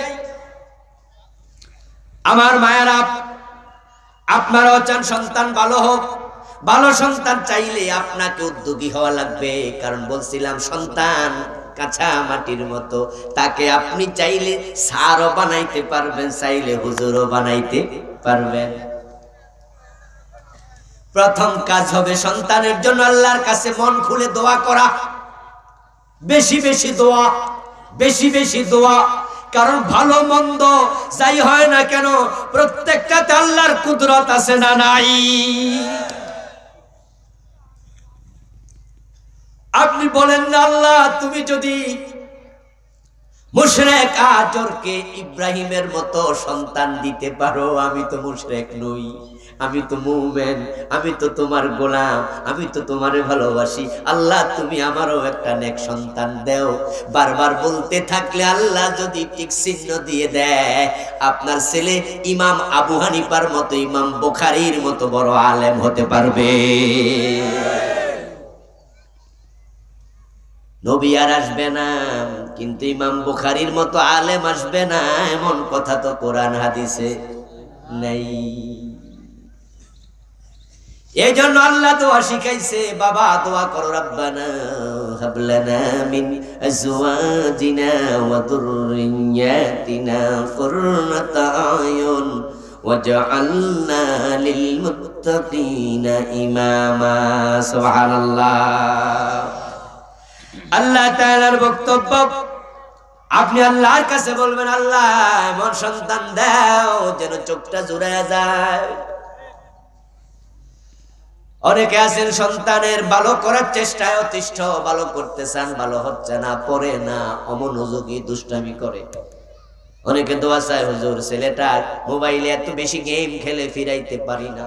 আমার মায়েরা, আপনারাও চান সন্তান ভালো হোক। ভালো সন্তান চাইলে আপনাকে উদ্যোগী হওয়া লাগবে, কারণ বলছিলাম সন্তান কাঁচা মাটির মতো, তাকে আপনি চাইলে সারও বানাইতে পারবেন, চাইলে হুজুরও বানাইতে পারবেন। প্রথম কাজ হবে সন্তানের জন্য আল্লাহর কাছে মন খুলে দোয়া করা, বেশি বেশি দোয়া, বেশি বেশি দোয়া। কারণ ভালো মন্দ যাই হয় না কেন, প্রত্যেকটাতে আল্লাহর কুদরত আছে না নাই? আপনি বলেন না আল্লাহ তুমি যদি মুশরিক আজরকে ইব্রাহিমের মতো সন্তান দিতে পারো, আমি তো মুশরিক নই, আমি তো মুমিন, আমি তো তোমার গোলাম, আমি তো তোমারে ভালোবাসি, আল্লাহ তুমি আমারও একটা নেক সন্তান দাও। বারবার বলতে থাকলে আল্লাহ যদি টিক চিহ্ন দিয়ে দেয়, আপনার ছেলে ইমাম আবু হানিফার মতো, ইমাম বুখারীর মতো বড় আলেম হতে পারবে। নবী আর আসবে না, কিন্তু ইমাম বুখারীর মতো আলেম আসবে না, এমন কথা তো কোরআন হাদিসে নাই। এই জন্য আল্লাহ দোয়া শিখাইছে, বাবা দোয়া করো, রব্বানা হাব লানা মিন আজওয়াজিনা ওয়া যুররিয়াতিনা কুররাতা আয়ুন ওয়াজআলনা লিল মুত্তাকিনা ইমামা। সুবহানাল্লাহ। আল্লাহ তাআলার বক্তব্য, আপনি আল্লাহর কাছে বলবেন আল্লাহ এমন সন্তান দাও যেন চোখটা জুড়ায় যায়। অনেকে আছেন সন্তানের ভালো করার চেষ্টায় অতিষ্ঠ, ভালো করতে চান, ভালো হচ্ছে না, পড়ে না, অমনোযোগী, দুষ্টামি করে। অনেকে দোয়া চায় হুজুর ছেলেটা মোবাইলে এত বেশি গেম খেলে ফিরাইতে পারি না,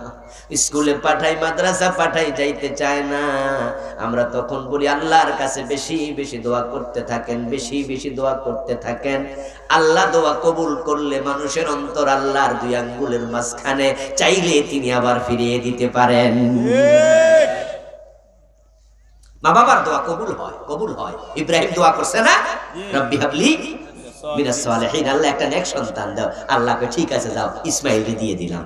স্কুলে পাঠাই, মাদ্রাসা পাঠাই, যাইতে চায় না। আমরা তখন বলি আল্লাহর কাছে বেশি বেশি দোয়া করতে থাকেন, বেশি বেশি দোয়া করতে থাকেন। আল্লাহ দোয়া কবুল করলে মানুষের অন্তর আল্লাহর 2 আঙ্গুলের মাঝখানে, চাইলে তিনি আবার ফিরিয়ে দিতে পারেন। মা বাবার দোয়া কবুল হয়, কবুল হয়। ইব্রাহিম দোয়া করছে না, রব্বি হাবলি মিনাস সালিহিন, আল্লাহ একটা নেক সন্তান দাও। আল্লাহকে ঠিক আছে যাও ইসমাইলকে দিয়ে দিলাম।